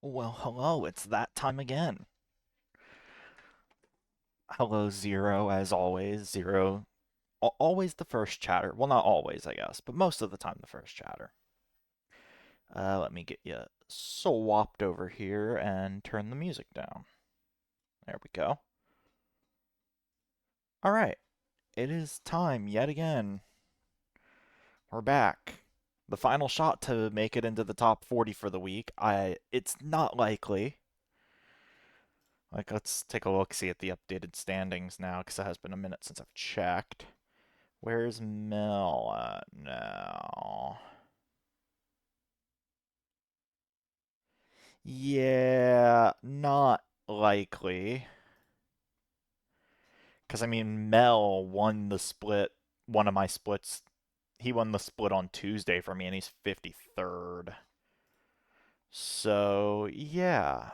Well, hello, it's that time again. Hello, Zero, as always. Zero, always the first chatter. Well, not always, I guess, but most of the time the first chatter. Let me get you swapped over here and turn the music down. There we go. All right, it is time yet again. We're back. The final shot to make it into the top 40 for the week. It's not likely. Let's take a look, see at the updated standings now, because it has been a minute since I've checked. Where's Mel at now? Yeah, not likely. Because, I mean, Mel won the split, one of my splits. He won the split on Tuesday for me, and he's 53rd. So, yeah.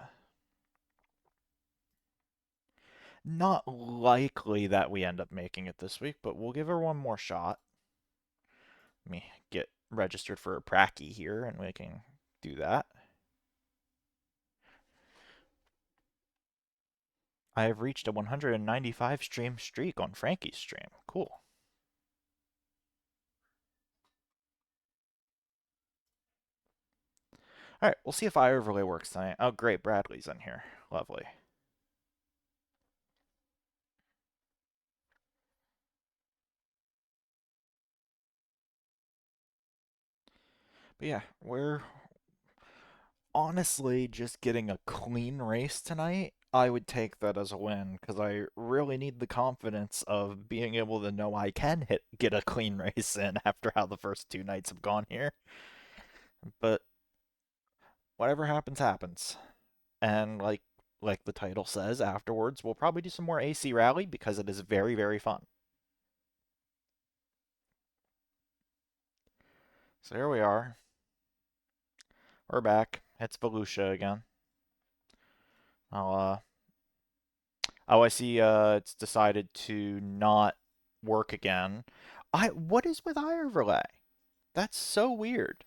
Not likely that we end up making it this week, but we'll give her one more shot. Let me get registered for a pracky here, and we can do that. I have reached a 195 stream streak on Frankie's stream. Cool. All right, we'll see if iOverlay works tonight. Oh, great, Bradley's in here. Lovely. But yeah, we're honestly just getting a clean race tonight. I would take that as a win because I really need the confidence of being able to know I can get a clean race in after how the first two nights have gone here. But whatever happens, happens. And like the title says, afterwards we'll probably do some more AC Rally because it is very, very fun. So here we are. We're back. It's Volusia again. I'll Oh, I see it's decided to not work again. What is with iOverlay? That's so weird.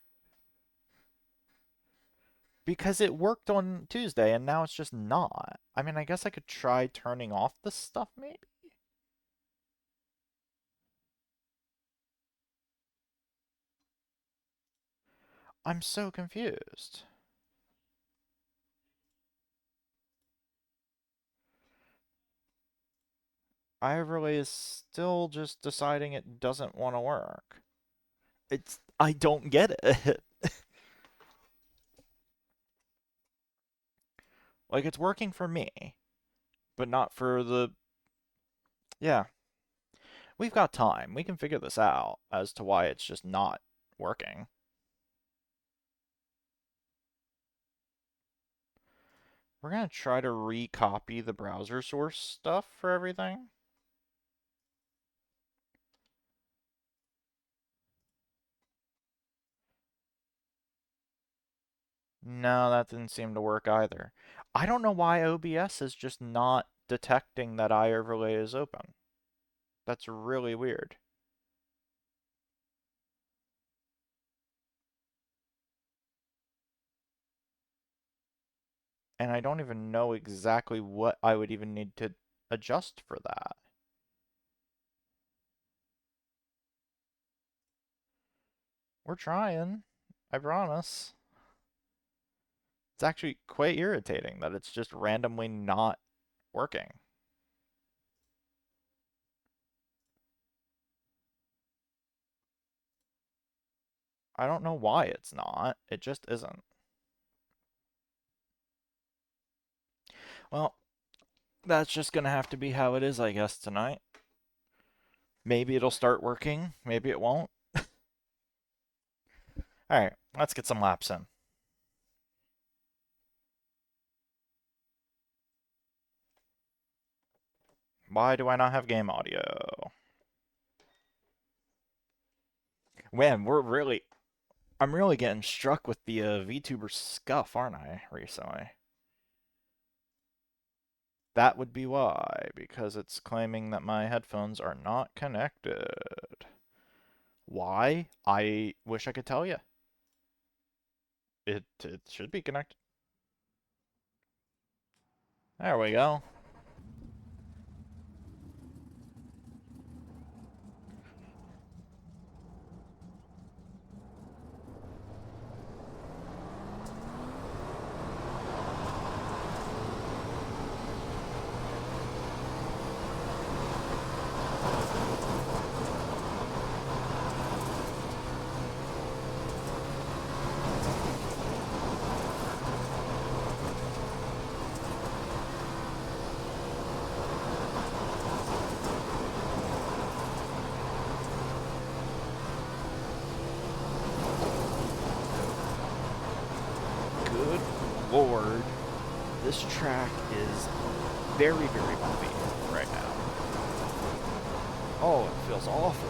Because it worked on Tuesday and now it's just not. I mean, I guess I could try turning off the stuff maybe. I'm so confused. iOverlay is still just deciding it doesn't want to work. I don't get it. Like it's working for me, but not for the yeah. We've got time. We can figure this out as to why it's just not working. We're going to try to recopy the browser source stuff for everything. No, that didn't seem to work either. I don't know why OBS is just not detecting that iOverlay is open. That's really weird. And I don't even know exactly what I would even need to adjust for that. We're trying. I promise. It's actually quite irritating that it's just randomly not working. I don't know why it's not. It just isn't. Well, that's just gonna have to be how it is, I guess, tonight. Maybe it'll start working. Maybe it won't. All right, let's get some laps in. Why do I not have game audio? Man, I'm really getting struck with the VTuber scuff, aren't I, recently? That would be why, because it's claiming that my headphones are not connected. Why? I wish I could tell you. It should be connected. There we go. Good lord. This track is very, very bumpy right now. Oh, it feels awful.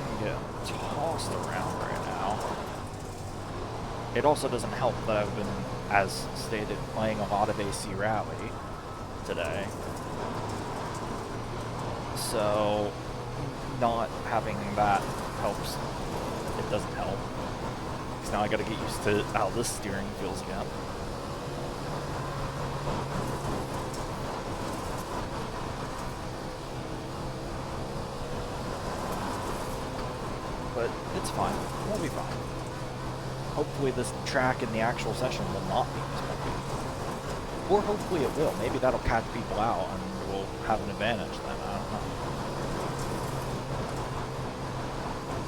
I'm getting tossed around right now. It also doesn't help that I've been, as stated, playing a lot of AC Rally today. So, not having that helps. It doesn't help. Because now I gotta get used to how this steering feels again. But it's fine. We'll be fine. Hopefully this track in the actual session will not be as bumpy. Or hopefully it will. Maybe that'll catch people out and we'll have an advantage then. I don't know.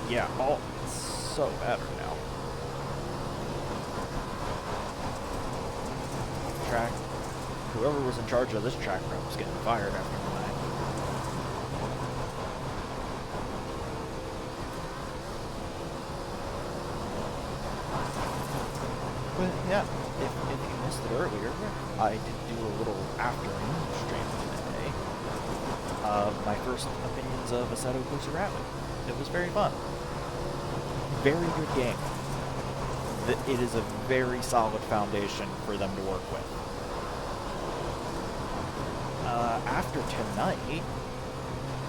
Yeah, oh, it's so better now. Track. Whoever was in charge of this track route was getting fired after tonight. But yeah, if you missed it earlier, I did do a little afternoon stream today of my first opinions of Assetto Corsa Rally. It was very fun. Very good game. It is a very solid foundation for them to work with. After tonight,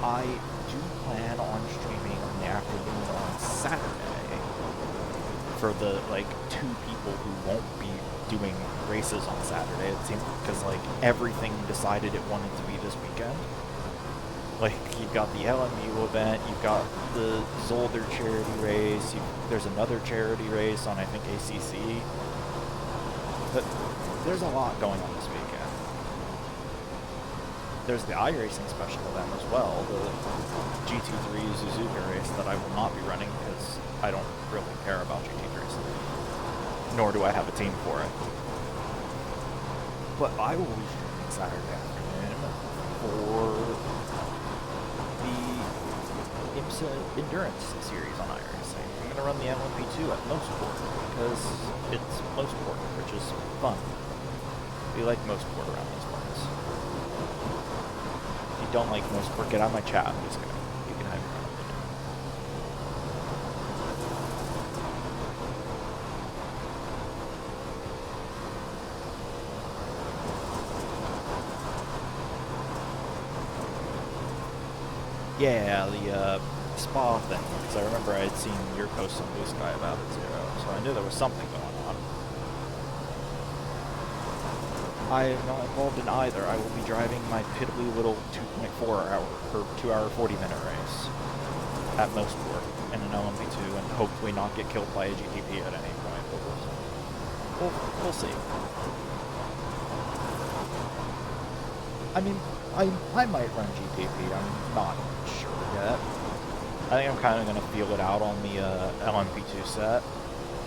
I do plan on streaming in the afternoon on Saturday for the, like, 2 people who won't be doing races on Saturday. It seems because, like, everything decided it wanted to be this weekend. Like, you've got the LMU event, you've got the Zolder charity race, there's another charity race on, I think, ACC. But there's a lot going on this weekend. There's the iRacing special event as well, the GT3 Suzuka race that I will not be running because I don't really care about GT3s. Nor do I have a team for it. But I will be streaming Saturday afternoon for the IMSA Endurance series on iRacing. I'm going to run the M1P2 at Mosport because it's Mosport, which is fun. We like Mosport around these parts. If you don't like Mosport, get out of my chat. I'm just gonna, you can have your own opinion. Yeah, the spa thing, because I remember I had seen your post on Blue Sky about it, Zero, so I knew there was something going on. I am not involved in either. I will be driving my piddly little 2.4 hour, or 2 hour 40 minute race at Mosport in an LMP2 and hopefully not get killed by a GTP at any point, but we'll see. I mean, I might run GTP, I'm not sure yet. I think I'm kind of going to feel it out on the LMP2 set,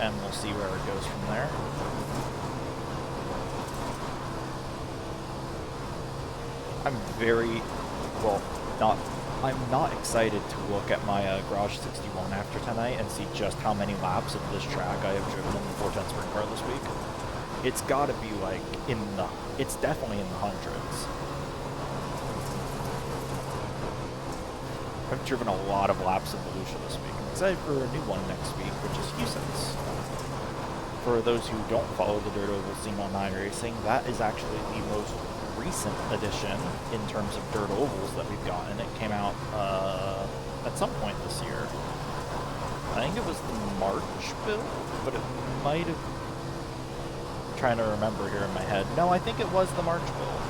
and we'll see where it goes from there. I'm very, well, I'm not excited to look at my Garage 61 after tonight and see just how many laps of this track I have driven in the 410 Sprint Car this week. It's got to be like it's definitely in the hundreds. I've driven a lot of laps of Volusia this week. I'm excited for a new one next week, which is Houston's. For those who don't follow the dirt oval scene on iRacing, that is actually the most recent addition in terms of dirt ovals that we've gotten. It came out at some point this year. I think it was the March build, but it might have... I'm trying to remember here in my head. No, I think it was the March build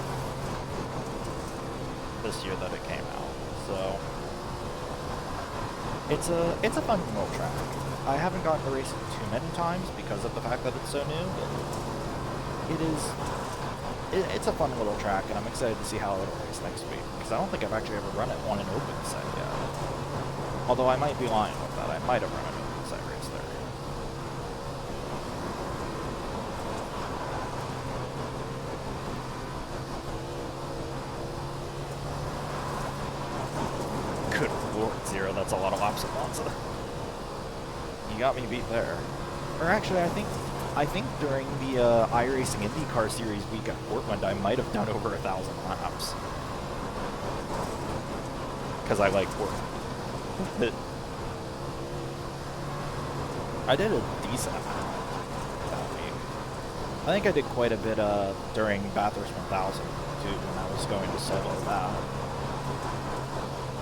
this year that it came out. So it's a fun little track. I haven't gotten to race it too many times because of the fact that it's so new. But it's a fun little track, and I'm excited to see how it'll race next week. Because I don't think I've actually ever run it on an open set yet. Although I might be lying with that. I might have run an open set race there. Good lord, Zero, that's a lot of laps at Monza. You got me beat there. Or actually, I think during the iRacing IndyCar Series week at Portland, I might have done over 1,000 laps. Because I like Portland. I did a decent amount that week. I think I did quite a bit during Bathurst 1000 too, when I was going to solo that,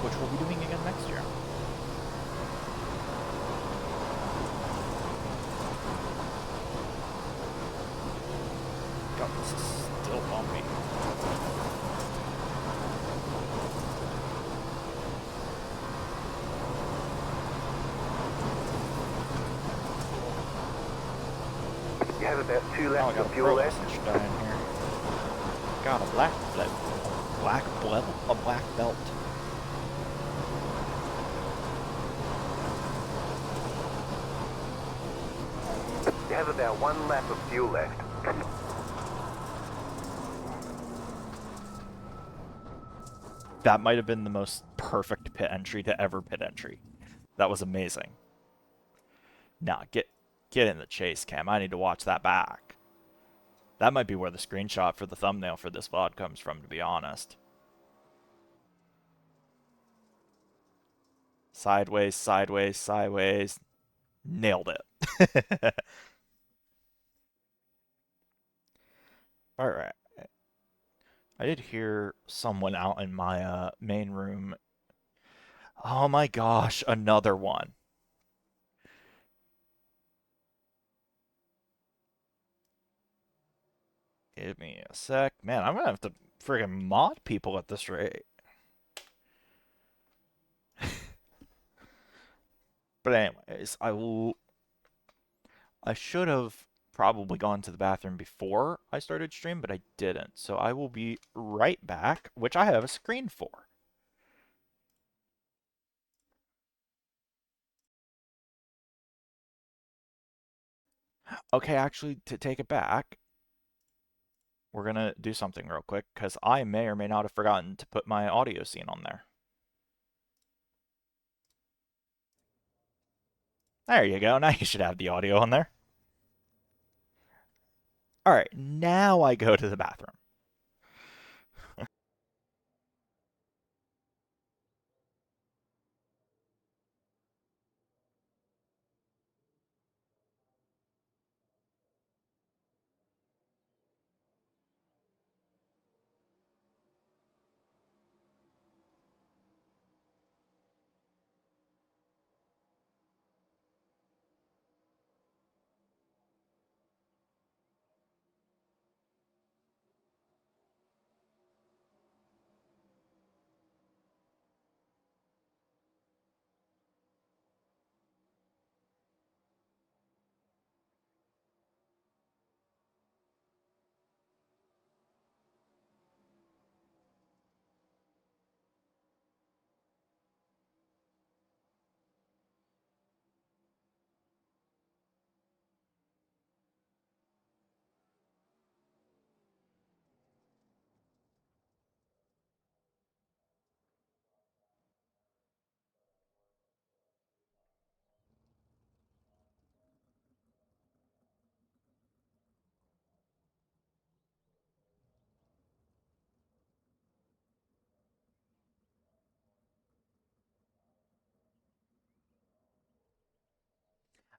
which we'll be doing again next year. God, this is still bumpy. You have about 2 Oh, I laps got of a fuel pro left. message down here. Got a black belt. A black belt. You have about 1 lap of fuel left. That might have been the most perfect pit entry to ever pit entry. That was amazing. Nah, get in the chase, Cam. I need to watch that back. That might be where the screenshot for the thumbnail for this VOD comes from, to be honest. Sideways, sideways, sideways. Nailed it. Alright. I did hear someone out in my main room. Oh my gosh, another one. Give me a sec. Man, I'm gonna have to friggin' mod people at this rate. But anyways, I should have probably gone to the bathroom before I started stream, but I didn't. So I will be right back, which I have a screen for. Okay, actually, to take it back, we're gonna do something real quick, because I may or may not have forgotten to put my audio scene on there. There you go. Now you should have the audio on there. Alright, now I go to the bathroom.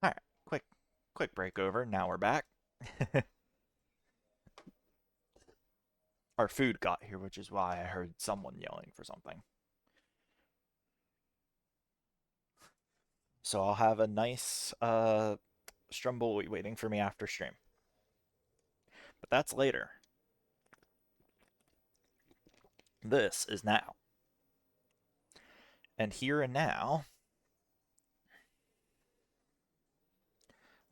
Alright, quick break over. Now we're back. our food got here, which is why I heard someone yelling for something. So I'll have a nice Stromboli waiting for me after stream. But that's later. This is now. And here and now,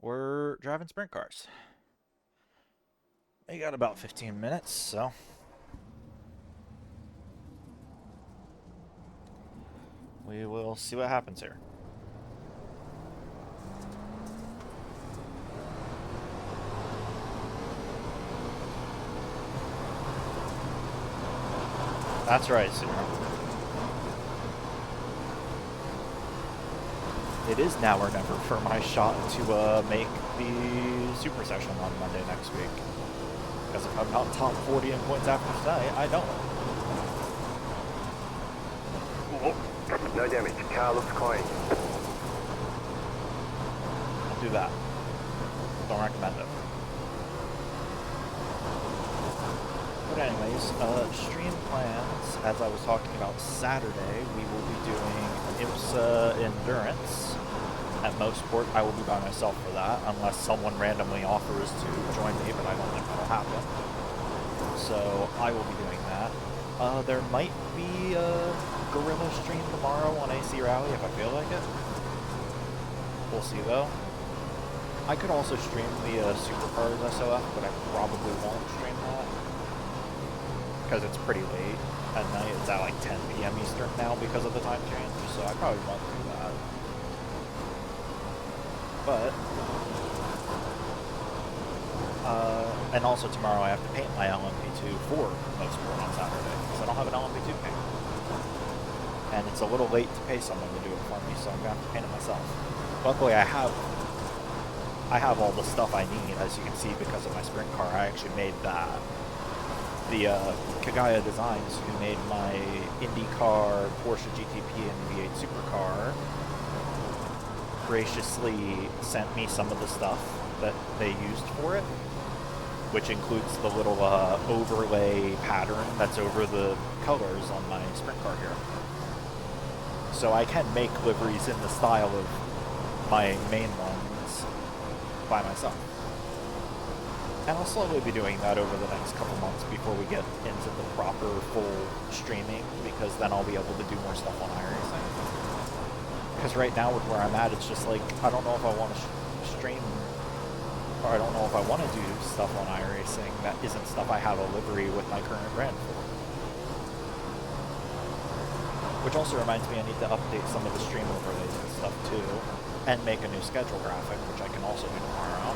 we're driving sprint cars. We got about 15 minutes, so we will see what happens here. That's right, Subaru. It is now or never for my shot to make the Super Session on Monday next week. Because if I'm not top 40 in points after tonight, I don't. No damage. Car looks clean. Don't do that. Don't recommend it. But anyways, stream plans, as I was talking about Saturday, we will be doing IMSA Endurance at Mosport. I will be by myself for that, unless someone randomly offers to join me, but I don't think that'll happen. So I will be doing that. There might be a Gorilla stream tomorrow on AC Rally if I feel like it. We'll see though. I could also stream the Supercars SOF, but I probably won't stream that. Because it's pretty late at night. It's at like 10 p.m. Eastern now because of the time change, so I probably won't do that. But, and also tomorrow I have to paint my LMP2 for Mosport on Saturday, because I don't have an LMP2 paint. And it's a little late to pay someone to do it for me, so I'm going to have to paint it myself. Luckily I have all the stuff I need, as you can see, because of my sprint car. I actually made that. The Kagaya Designs, who made my IndyCar, Porsche GTP, and V8 Supercar, graciously sent me some of the stuff that they used for it, which includes the little overlay pattern that's over the colors on my sprint car here. So I can make liveries in the style of my main ones by myself. And I'll slowly be doing that over the next couple months before we get into the proper full streaming, because then I'll be able to do more stuff on iRacing. Because right now with where I'm at, it's just like, I don't know if I want to stream, or I don't know if I want to do stuff on iRacing that isn't stuff I have a livery with my current brand for. Which also reminds me I need to update some of the stream overlays and stuff too, and make a new schedule graphic, which I can also do tomorrow,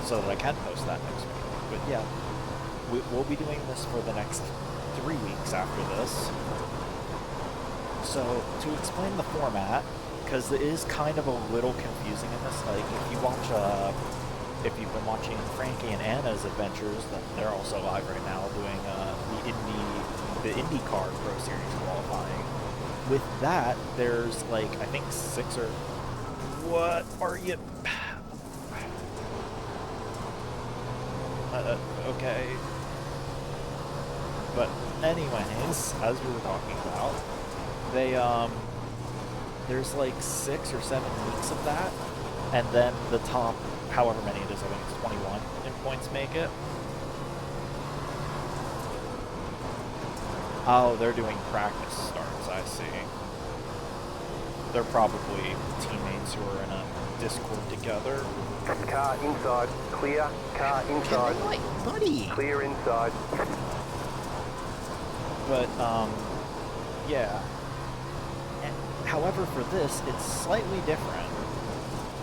so that I can post that next week. But yeah, we'll be doing this for the next 3 weeks after this. So to explain the format, because it is kind of a little confusing in this, like if you've been watching Frankie and Anna's adventures, that they're also live right now doing the IndyCar Pro Series qualifying. With that, there's like, I think 6 or... What are you... okay. But anyways, as we were talking about, there's like 6 or 7 weeks of that, and then the top, however many it is, I think it's 21 in points make it. Oh, they're doing practice starts, I see. They're probably teammates who are in a Discord together. Car inside, clear. Car inside. Buddy! Clear inside. But, yeah. However, for this, it's slightly different.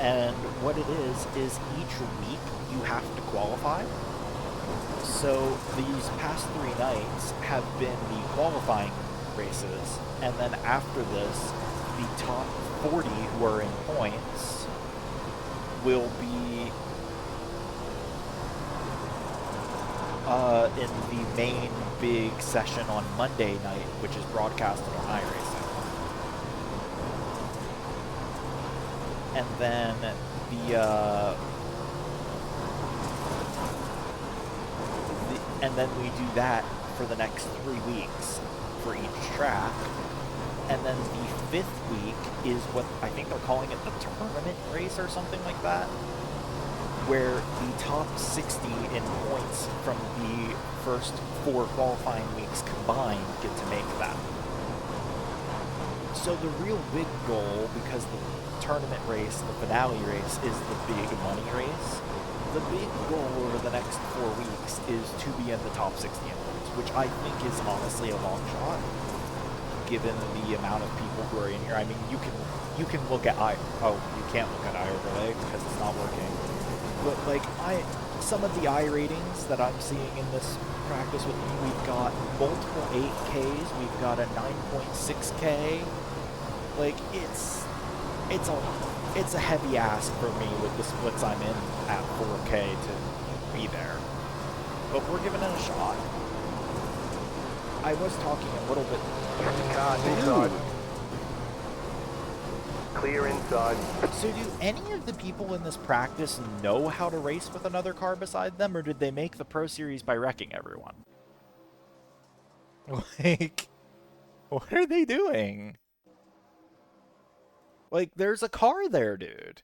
And what it is each week you have to qualify. So these past 3 nights have been the qualifying races, and then after this, the top 40 who are in points will be in the main big session on Monday night, which is broadcasted on iRacing. And then and then we do that for the next 3 weeks for each track. And then the fifth week is what I think they're calling it the tournament race or something like that, where the top 60 in points from the first 4 qualifying weeks combined get to make that. So the real big goal, because the tournament race, the finale race, is the big money race, the big goal over the next 4 weeks is to be in the top 60 in points, which I think is honestly a long shot, given the amount of people who are in here. I mean, you can look at you can't look at iOverlay because it's not working. But like some of the ratings that I'm seeing in this practice with me, we've got multiple 8Ks, we've got a 9.6K. Like it's a heavy ask for me with the splits I'm in at 4K to be there. But we're giving it a shot. I was talking a little bit. Cars inside. Clear inside. So do any of the people in this practice know how to race with another car beside them, or did they make the Pro Series by wrecking everyone? Like, what are they doing? Like, there's a car there, dude.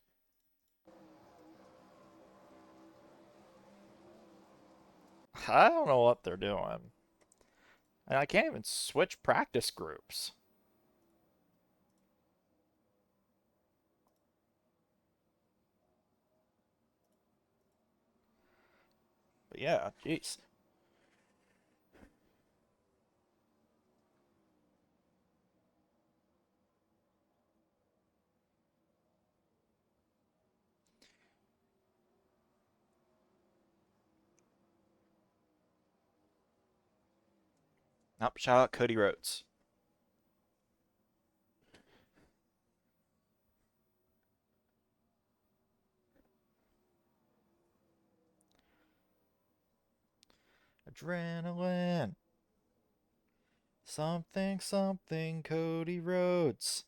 I don't know what they're doing. And I can't even switch practice groups. But yeah, jeez. Nope, shout out Cody Rhodes. Adrenaline. Something, something, Cody Rhodes.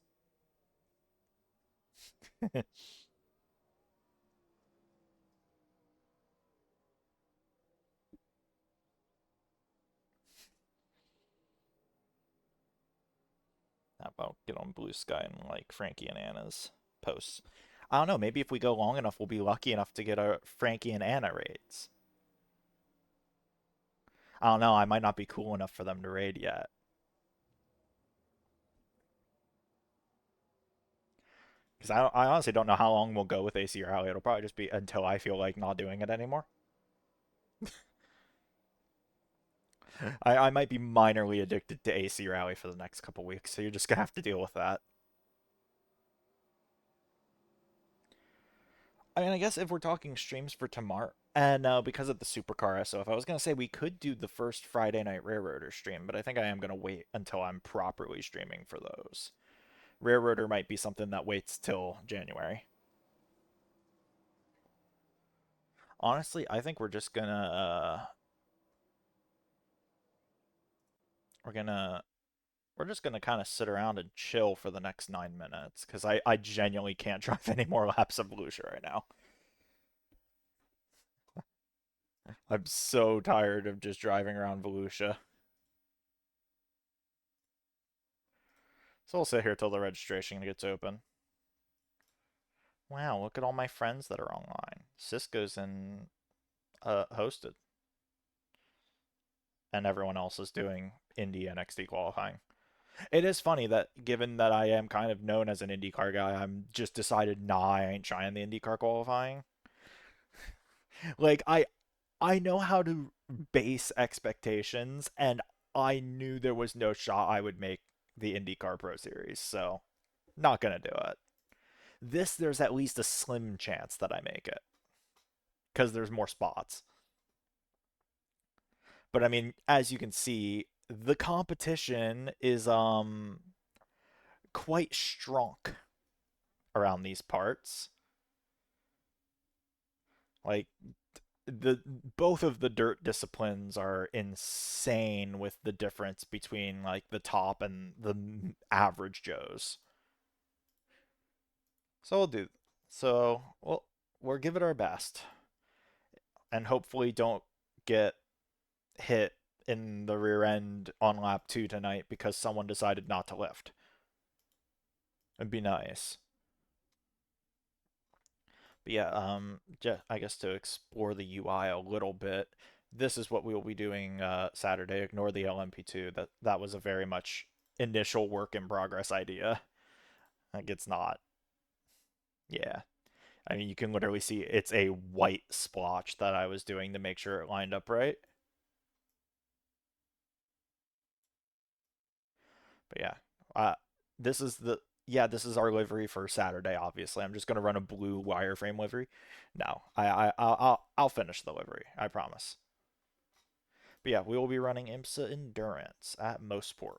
How about get on Blue Sky and like Frankie and Anna's posts? I don't know. Maybe if we go long enough, we'll be lucky enough to get our Frankie and Anna raids. I don't know. I might not be cool enough for them to raid yet. Because I honestly don't know how long we'll go with AC Rally. It'll probably just be until I feel like not doing it anymore. I might be minorly addicted to AC Rally for the next couple weeks, so you're just going to have to deal with that. I mean, I guess if we're talking streams for tomorrow, and because of the supercar SOF, I was going to say we could do the first Friday night Railroader stream, but I think I am going to wait until I'm properly streaming for those. Railroader might be something that waits till January. Honestly, I think we're just gonna we're gonna we're just gonna kind of sit around and chill for the next 9 minutes because I genuinely can't drive any more laps of Volusia right now. I'm so tired of just driving around Volusia. So we'll sit here till the registration gets open. Wow, look at all my friends that are online. Cisco's in hosted, and everyone else is doing Indy and XD qualifying. It is funny that given that I am kind of known as an IndyCar guy, I'm just decided, nah, I ain't trying the IndyCar qualifying. Like I know how to base expectations, and I knew there was no shot I would make the IndyCar Pro Series, so not gonna do it. This there's at least a slim chance that I make it because there's more spots. But I mean, as you can see, the competition is quite strong around these parts. Like the both of the dirt disciplines are insane with the difference between like the top and the average Joes. So we'll do. So we'll give it our best, and hopefully don't get hit in the rear end on lap 2 tonight because someone decided not to lift. It'd be nice. But yeah, I guess to explore the UI a little bit, this is what we will be doing Saturday. Ignore the LMP2. That was a very much initial work in progress idea. Like it's not. Yeah. I mean, you can literally see it's a white splotch that I was doing to make sure it lined up right. But yeah, this is the this is our livery for Saturday. Obviously, I'm just gonna run a blue wireframe livery. No, I'll finish the livery. I promise. But yeah, we will be running IMSA Endurance at Mosport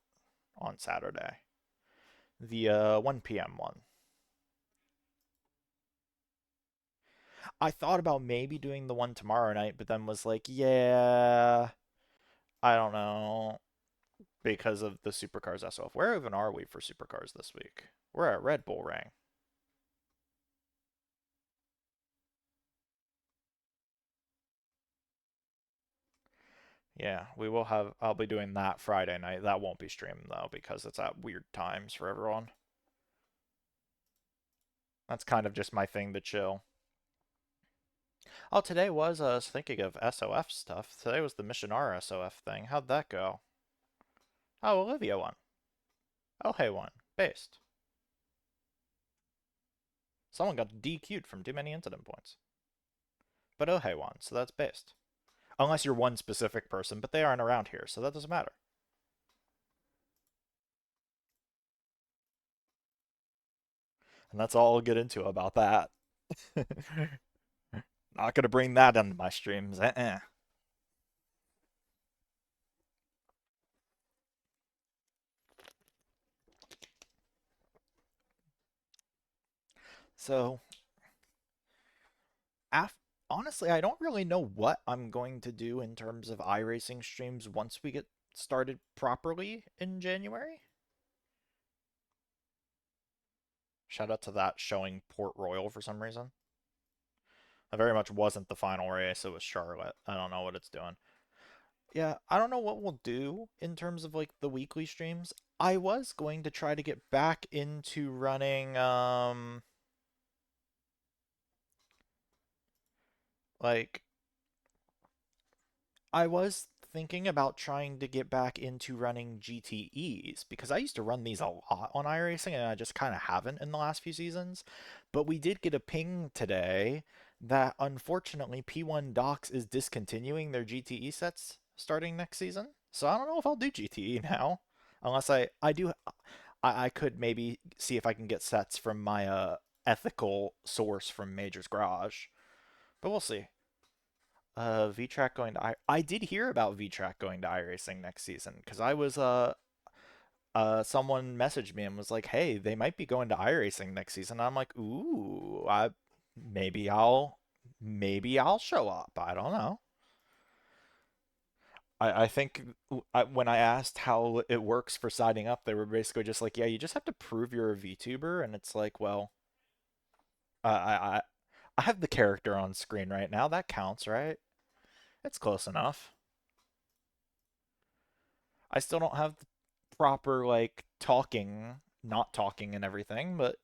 on Saturday, the 1 p.m. one. I thought about maybe doing the one tomorrow night, but then was like, yeah, I don't know, because of the Supercars SOF. Where even are we for Supercars this week? We're at Red Bull Ring. Yeah, we will have. I'll be doing that Friday night. That won't be streamed though because it's at weird times for everyone. That's kind of just my thing to chill. Oh, today was I was thinking of SOF stuff. Today was the Mission R SOF thing. How'd that go? Oh, Olivia won. Oh, hey won. Based. Someone got DQ'd from too many incident points. But oh, hey won, so that's based. Unless you're one specific person, but they aren't around here, so that doesn't matter. And that's all I'll get into about that. Not gonna bring that into my streams. So, af honestly, I don't really know what I'm going to do in terms of iRacing streams once we get started properly in January. Shout out to that showing Port Royal for some reason. It very much wasn't the final race, it was Charlotte. I don't know what it's doing. Yeah, I don't know what we'll do in terms of like the weekly streams. I was going to try to get back into running like I was thinking about trying to get back into running GTEs because I used to run these a lot on iRacing and I just kind of haven't in the last few seasons. But we did get a ping today that unfortunately P1 Docs is discontinuing their GTE sets starting next season. So I don't know if I'll do GTE now. Unless I do I could maybe see if I can get sets from my ethical source from Major's Garage. But we'll see. VTrack going to I did hear about VTrack going to iRacing next season because I was someone messaged me and was like, "Hey, they might be going to iRacing next season." And I'm like, "Ooh, I maybe I'll maybe I'll show up. I don't know." I think when I asked how it works for signing up, they were basically just like, "Yeah, you just have to prove you're a VTuber," and it's like, well, I I I have the character on screen right now. That counts, right? It's close enough. I still don't have the proper like talking, not talking and everything, but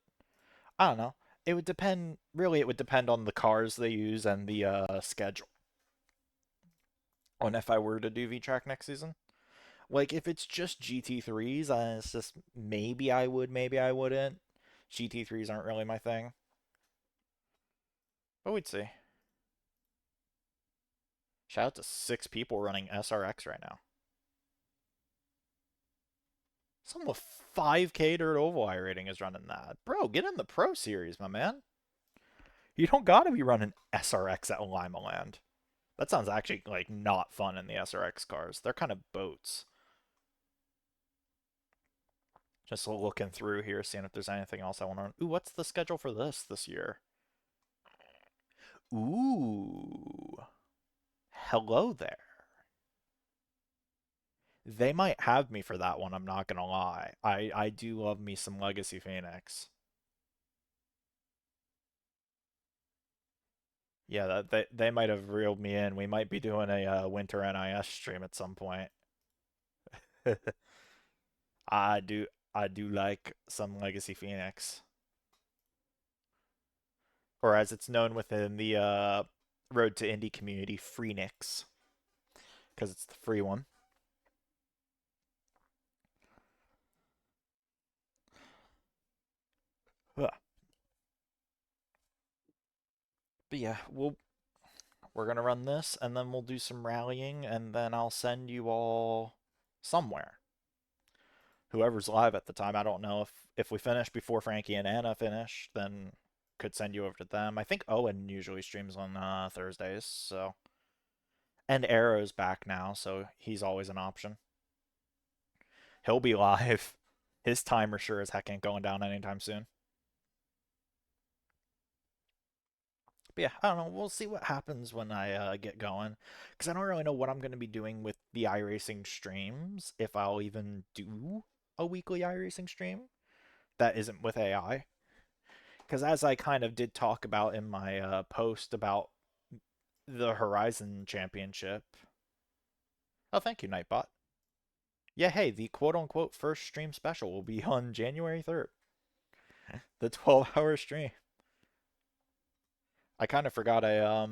I don't know. It would depend, really it would depend on the cars they use and the schedule. On if I were to do V-Track next season. Like if it's just GT3s, it's just maybe I would, maybe I wouldn't. GT3s aren't really my thing. But we'd see. Shout out to 6 people running SRX right now. Someone with 5K dirt oval I rating is running that. Bro, get in the pro series, my man. You don't gotta be running SRX at Lima Land. That sounds actually like not fun in the SRX cars. They're kind of boats. Just looking through here, seeing if there's anything else I want to. Ooh, what's the schedule for this year? Ooh, hello there. They might have me for that one. I'm not gonna lie. I do love me some Legacy Phoenix. Yeah, they might have reeled me in. We might be doing a winter NIS stream at some point. I do I do like some Legacy Phoenix, or as it's known within the Road to Indie community, Freenix, because it's the free one. Ugh. But yeah, we're gonna run this, and then we'll do some rallying, and then I'll send you all somewhere. Whoever's live at the time, I don't know if we finish before Frankie and Anna finish, then could send you over to them. I think Owen usually streams on Thursdays, so and Arrow's back now, so he's always an option. He'll be live. His timer sure as heck ain't going down anytime soon. But yeah, I don't know. We'll see what happens when I get going, because I don't really know what I'm going to be doing with the iRacing streams. If I'll even do a weekly iRacing stream that isn't with AI, because as I kind of did talk about in my post about the Horizon Championship. Oh, thank you, Nightbot. Yeah, hey, the quote unquote first stream special will be on January 3rd, the 12-hour stream. I kind of forgot I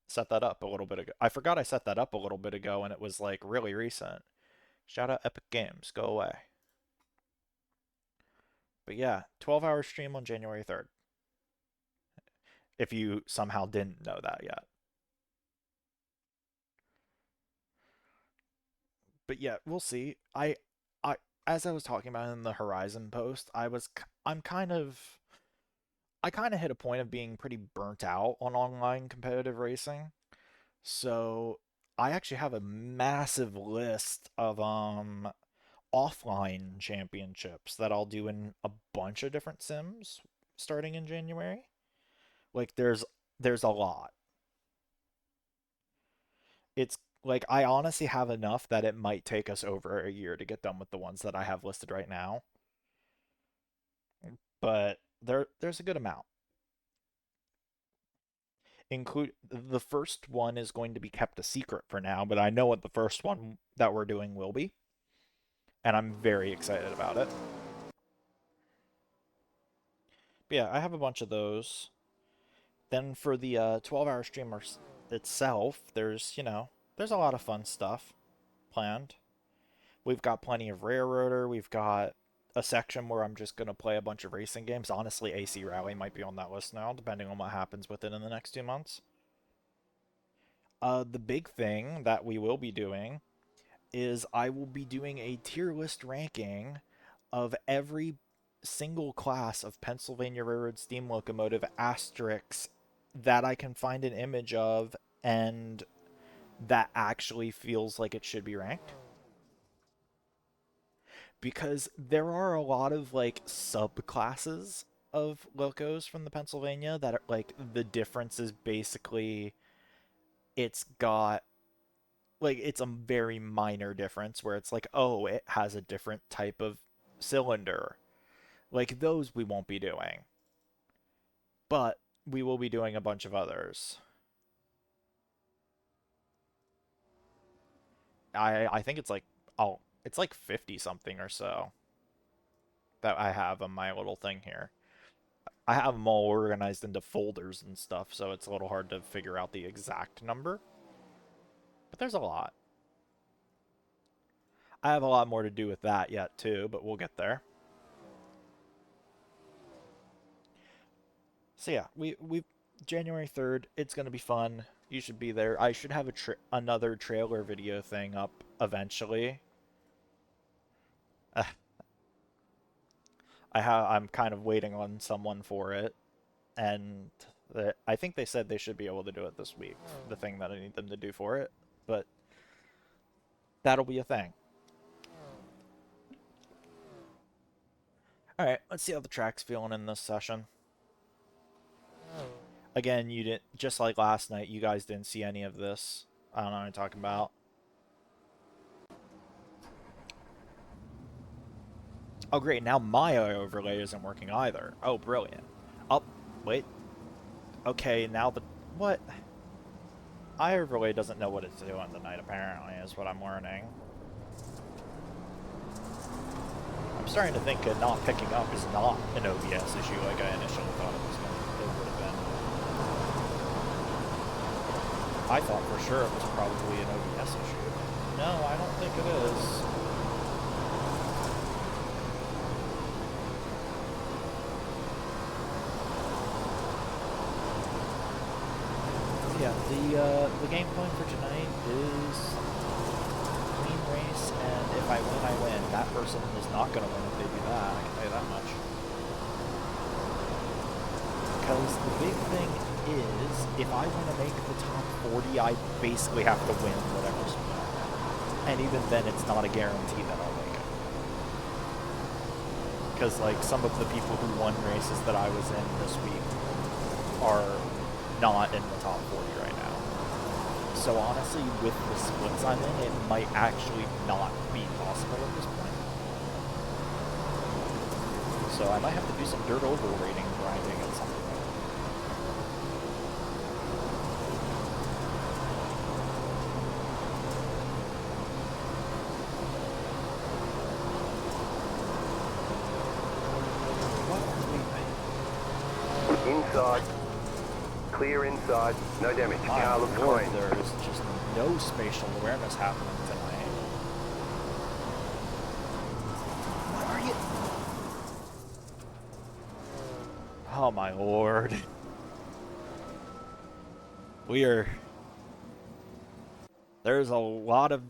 set that up a little bit ago. I forgot I set that up a little bit ago, and it was like really recent. Shout out Epic Games, go away. But yeah, 12-hour stream on January 3rd. If you somehow didn't know that yet. But yeah, we'll see. I as I was talking about in the Horizon post, I'm I kind of hit a point of being pretty burnt out on online competitive racing. So I actually have a massive list of offline championships that I'll do in a bunch of different sims starting in January. Like there's a lot. It's like I honestly have enough that it might take us over a year to get done with the ones that I have listed right now. But there's a good amount. Include the first one is going to be kept a secret for now, but I know what the first one that we're doing will be, and I'm very excited about it. But yeah, I have a bunch of those. Then for the 12-hour streamers itself, there's a lot of fun stuff planned. We've got plenty of railroader. We've got a section where I'm just gonna play a bunch of racing games. Honestly, AC Rally might be on that list now, depending on what happens with it in the next 2 months. The big thing that we will be doing is I will be doing a tier list ranking of every single class of Pennsylvania Railroad steam locomotive asterisks that I can find an image of and that actually feels like it should be ranked. Because there are a lot of like subclasses of locos from the Pennsylvania that are like the difference is basically it's got like it's a very minor difference where it's like, oh, it has a different type of cylinder. Like those we won't be doing, but we will be doing a bunch of others. I think it's like it's like 50 something or so that I have on my little thing here. I have them all organized into folders and stuff, so it's a little hard to figure out the exact number. But there's a lot. I have a lot more to do with that yet too, but we'll get there. So yeah, we January 3rd. It's gonna be fun. You should be there. I should have another trailer video thing up eventually. Uh, I'm kind of waiting on someone for it, and I think they said they should be able to do it this week. The thing that I need them to do for it, but that'll be a thing. All right, let's see how the track's feeling in this session. Again, you didn't just like last night. You guys didn't see any of this. I don't know what I'm talking about. Oh, great. Now my overlay isn't working either. Oh, brilliant. Oh, wait. Okay, now the... What? iRelay doesn't know what it's doing tonight, apparently, is what I'm learning. I'm starting to think that not picking up is not an OBS issue like I initially thought it would have been. I thought for sure it was probably an OBS issue. No, I don't think it is. Yeah, the game plan for tonight is clean race, and if I win, I win. That person is not going to win if they do that, I can tell you that much. Because the big thing is, if I want to make the top 40, I basically have to win whatever's win. And even then, it's not a guarantee that I'll make it. Because, like, some of the people who won races that I was in this week are not in the top 40 right now. So honestly, with the splits I'm in, it might actually not be possible at this point. So I might have to do some dirt oval rating grinding at some point. What are we thinking? Inside. Clear inside. No damage. Car looks clean. There is just no spatial awareness happening tonight. What are you? Oh my lord. There's a lot of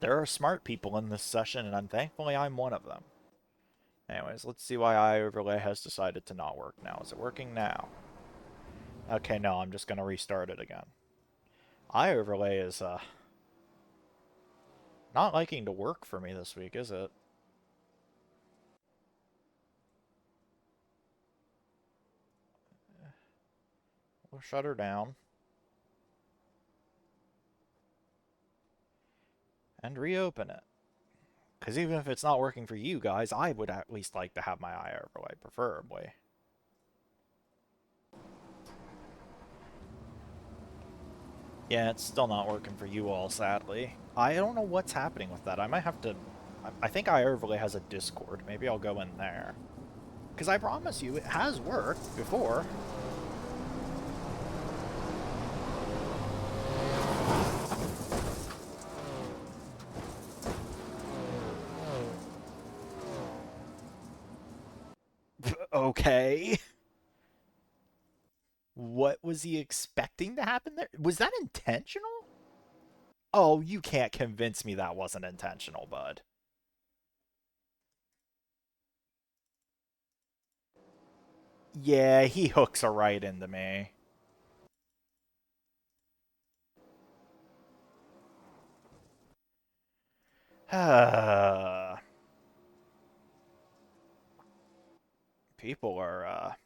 there are smart people in this session, and thankfully I'm one of them. Anyways, let's see why iOverlay has decided to not work now. Is it working now? Okay, no, I'm just going to restart it again. iOverlay is, not liking to work for me this week, is it? We'll shut her down. And reopen it. Because even if it's not working for you guys, I would at least like to have my iOverlay, preferably. Yeah, it's still not working for you all, sadly. I don't know what's happening with that. I might have to... I think iOverlay has a Discord. Maybe I'll go in there. Because I promise you, it has worked before. Okay. What was he expecting to happen there? Was that intentional? Oh, you can't convince me that wasn't intentional, bud. Yeah, he hooks her right into me. People are,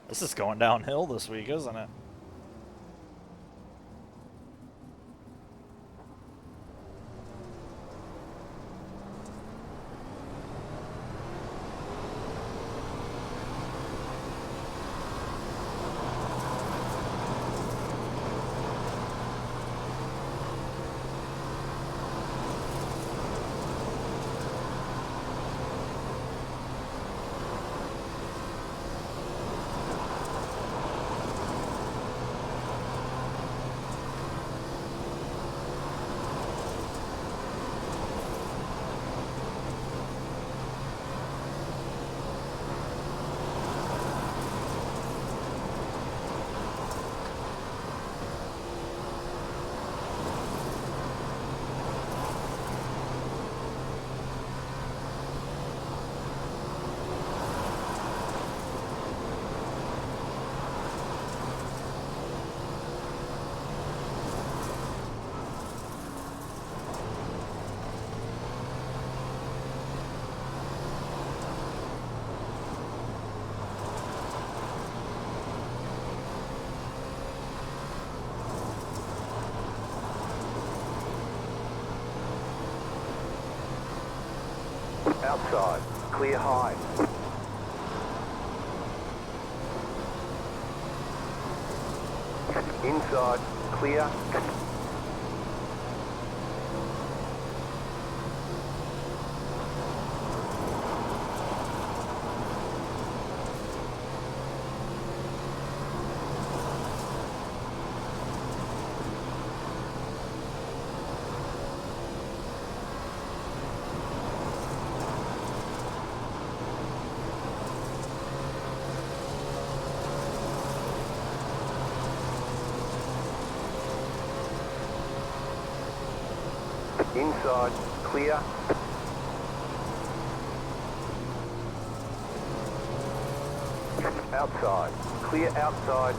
this is going downhill this week, isn't it? Outside. Clear high. Inside, clear. Inside, clear. Outside, clear outside.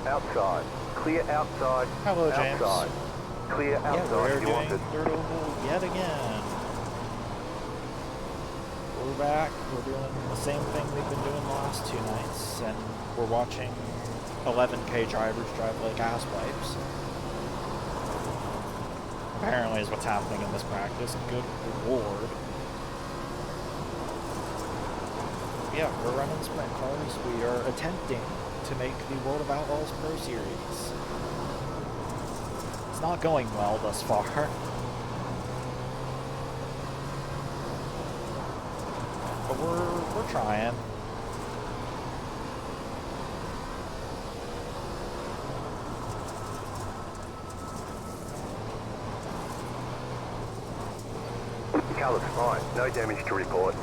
Outside, clear outside. Hello, James. Outside, clear Yeah, outside. we're You want doing it? Dirt Oval yet again. We're back. We're doing the same thing we've been doing the last 2 nights, and we're watching 11K drivers drive like ass wipes. Apparently is what's happening in this practice. Good lord. Yeah, we're running sprint cars. We are attempting to make the World of Outlaws Pro Series. It's not going well thus far. But we're trying. Colour's fine. No damage to report.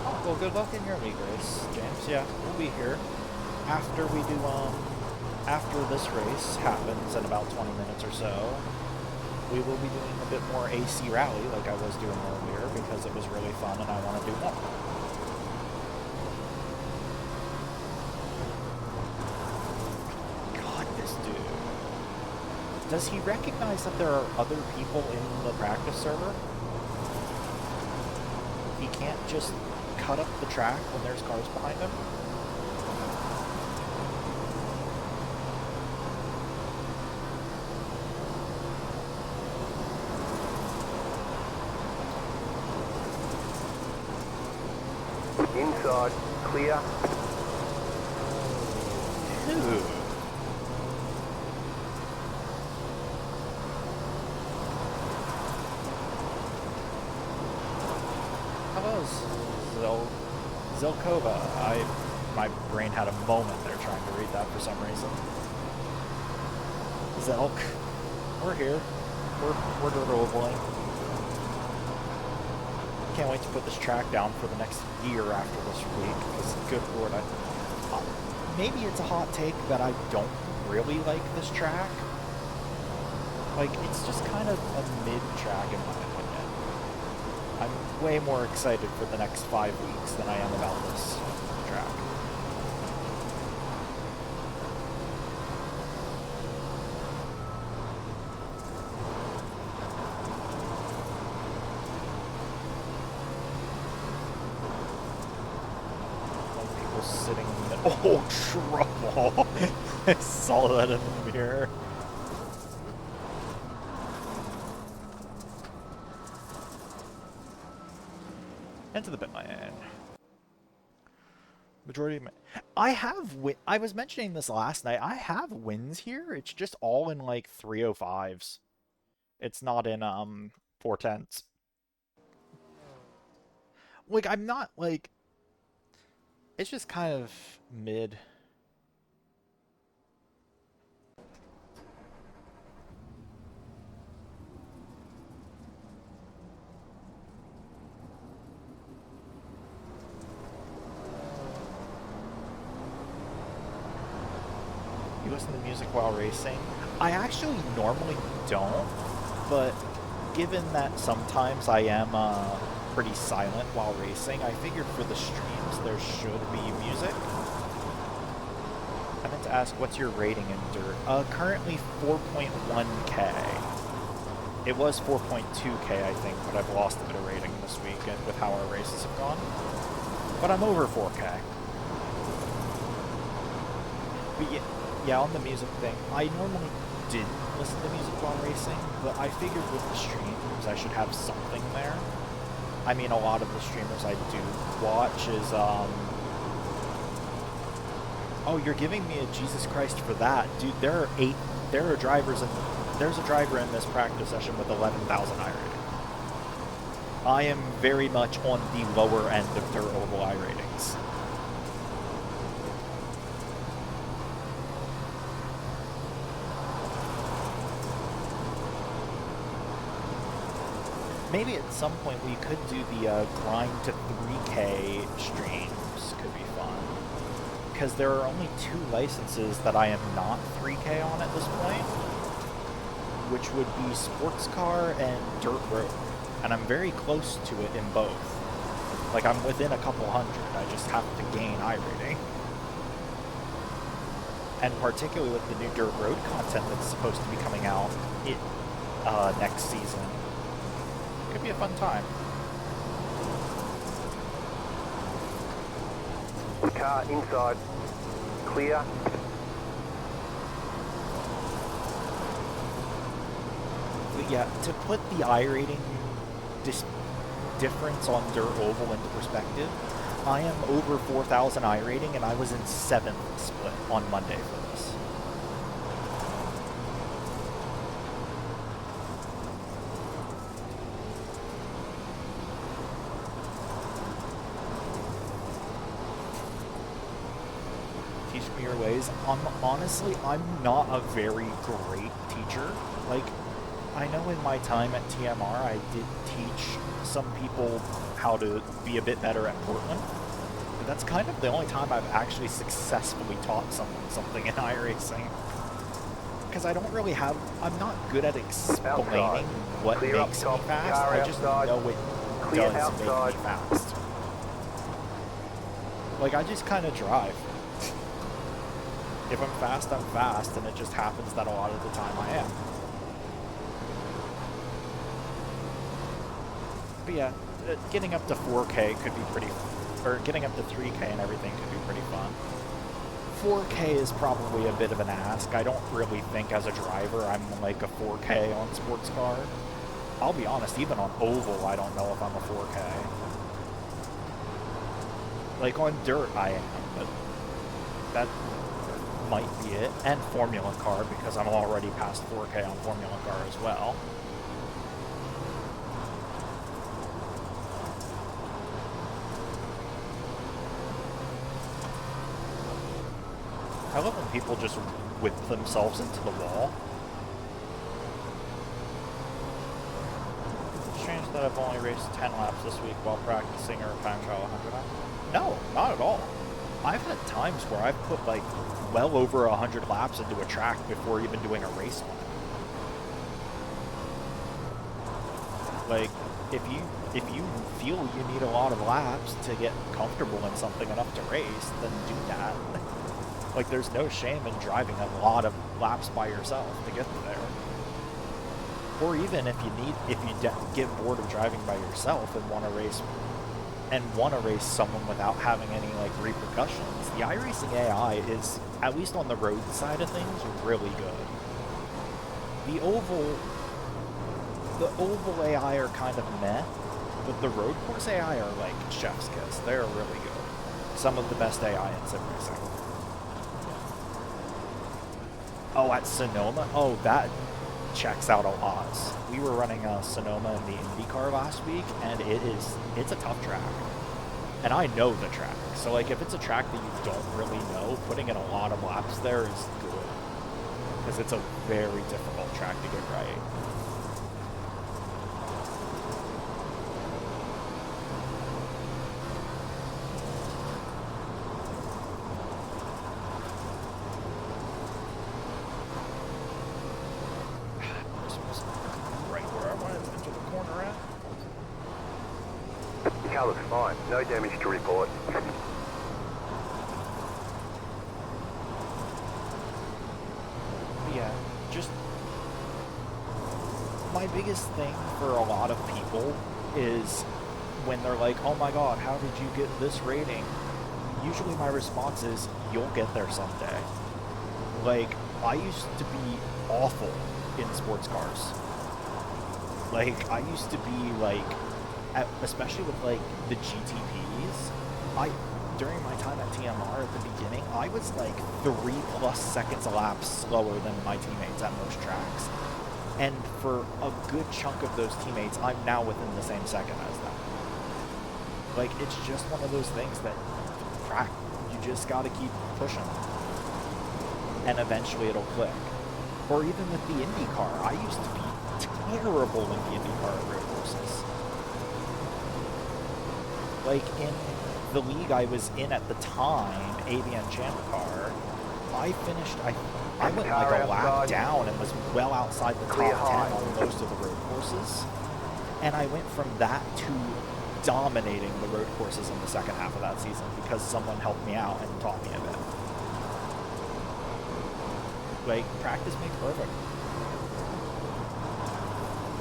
Oh, well, good luck in your league race, James. Yeah, we'll be here after we do, after this race happens in about 20 minutes or so. We will be doing a bit more AC rally like I was doing earlier because it was really fun and I want to do more. God, this dude. Does he recognize that there are other people in the practice server? He can't just cut up the track when there's cars behind him? Inside, clear. Dude. Hello, Zelkova. My brain had a moment there trying to read that for some reason. Zelk. We're here. We're dirt ovaling. Can't wait to put this track down for the next year after this week, because good lord, maybe it's a hot take that I don't really like this track. Like, it's just kind of a mid-track in my opinion. I'm way more excited for the next 5 weeks than I am about this track. Sitting in the... Oh, trouble! I saw that in the mirror. Into the bit lane. Majority of I was mentioning this last night. I have wins here. It's just all in like 305s. It's not in 410s. Like, I'm not like... It's just kind of mid. You listen to music while racing? I actually normally don't, but given that sometimes I am pretty silent while racing, I figured for the streams there should be music. I meant to ask, what's your rating in dirt? Currently 4.1k. It was 4.2k, I think, but I've lost a bit of rating this weekend with how our races have gone. But I'm over 4k. But yeah, on the music thing, I normally didn't listen to music while racing, but I figured with the streams I should have something there. I mean, a lot of the streamers I do watch is, oh, you're giving me a Jesus Christ for that. Dude, there's a driver in this practice session with 11,000 I rating. I am very much on the lower end of dirt oval I ratings. Maybe at some point we could do the grind to 3K streams. Could be fun. Because there are only 2 licenses that I am not 3K on at this point, which would be sports car and dirt road. And I'm very close to it in both. Like, I'm within a couple hundred. I just have to gain I rating. And particularly with the new dirt road content that's supposed to be coming out next season. Could be a fun time. Car inside. Clear. But yeah, to put the I rating difference on dirt oval into perspective, I am over 4,000 I rating, and I was in 7th split on Monday for this. Teach me your ways. Honestly, I'm not a very great teacher. Like, I know in my time at TMR, I did teach some people how to be a bit better at Portland. But that's kind of the only time I've actually successfully taught someone something in iRacing. Because I don't really have... I'm not good at explaining what makes me fast. I just know it does make me fast. Like, I just kind of drive. If I'm fast, I'm fast, and it just happens that a lot of the time I am. But yeah, getting up to 4K could be pretty... or getting up to 3K and everything could be pretty fun. 4K is probably a bit of an ask. I don't really think as a driver I'm like a 4K on sports car. I'll be honest, even on oval I don't know if I'm a 4K. Like on dirt I am, but that might be it. And Formula car, because I'm already past 4K on Formula car as well. I love when people just whip themselves into the wall. It's strange that I've only raced 10 laps this week while practicing or time trial 100 laps. No, not at all. I've had times where I've put like well over 100 laps into a track before even doing a race lap. Like, if you feel you need a lot of laps to get comfortable in something enough to race, then do that. Like, there's no shame in driving a lot of laps by yourself to get there. Or even if you get bored of driving by yourself and want to race someone without having any like repercussions, the iRacing AI is, at least on the road side of things, really good. The oval AI are kind of meh, but the road course AI are like chef's kiss. They're really good. Some of the best AI in sim racing. Oh, at Sonoma? Oh, that checks out a lot. We were running Sonoma in the IndyCar last week, and it's a tough track. And I know the track. So, like, if it's a track that you don't really know, putting in a lot of laps there is good. Because it's a very difficult track to get right. Car looks fine. No damage to report. Yeah, just... my biggest thing for a lot of people is when they're like, oh my god, how did you get this rating? Usually my response is, you'll get there someday. Like, I used to be awful in sports cars. Like, I used to be like, especially with like the GTPs. I During my time at TMR at the beginning, I was like 3+ seconds a lap slower than my teammates at most tracks. And for a good chunk of those teammates, I'm now within the same second as them. Like, it's just one of those things that you just gotta keep pushing. And eventually it'll click. Or even with the IndyCar, I used to be terrible in the IndyCar at road courses. Like, in the league I was in at the time, ABN Champ Car, I went like a lap down and was well outside the top 10 on most of the road courses. And I went from that to dominating the road courses in the second half of that season because someone helped me out and taught me a bit. Like, practice makes perfect.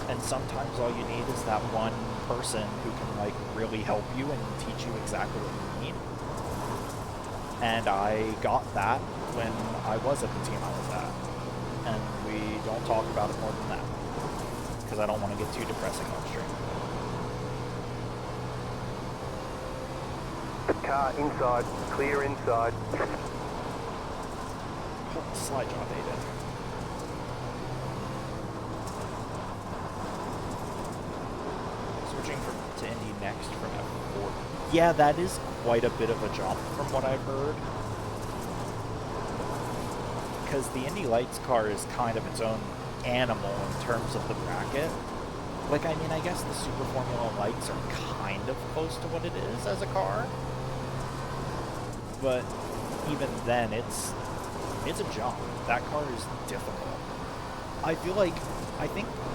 And sometimes all you need is that one person who can, like, really help you and teach you exactly what you need. And I got that when I was at the team I was at. And we don't talk about it more than that, because I don't want to get too depressing on stream. Car inside, clear inside. Slide job, Aiden. Switching to Indy next from F4. Yeah, that is quite a bit of a jump from what I've heard. Because the Indy Lights car is kind of its own animal in terms of the bracket. Like, I mean, I guess the Super Formula Lights are kind of close to what it is as a car. But even then, it's a jump. That car is difficult. I think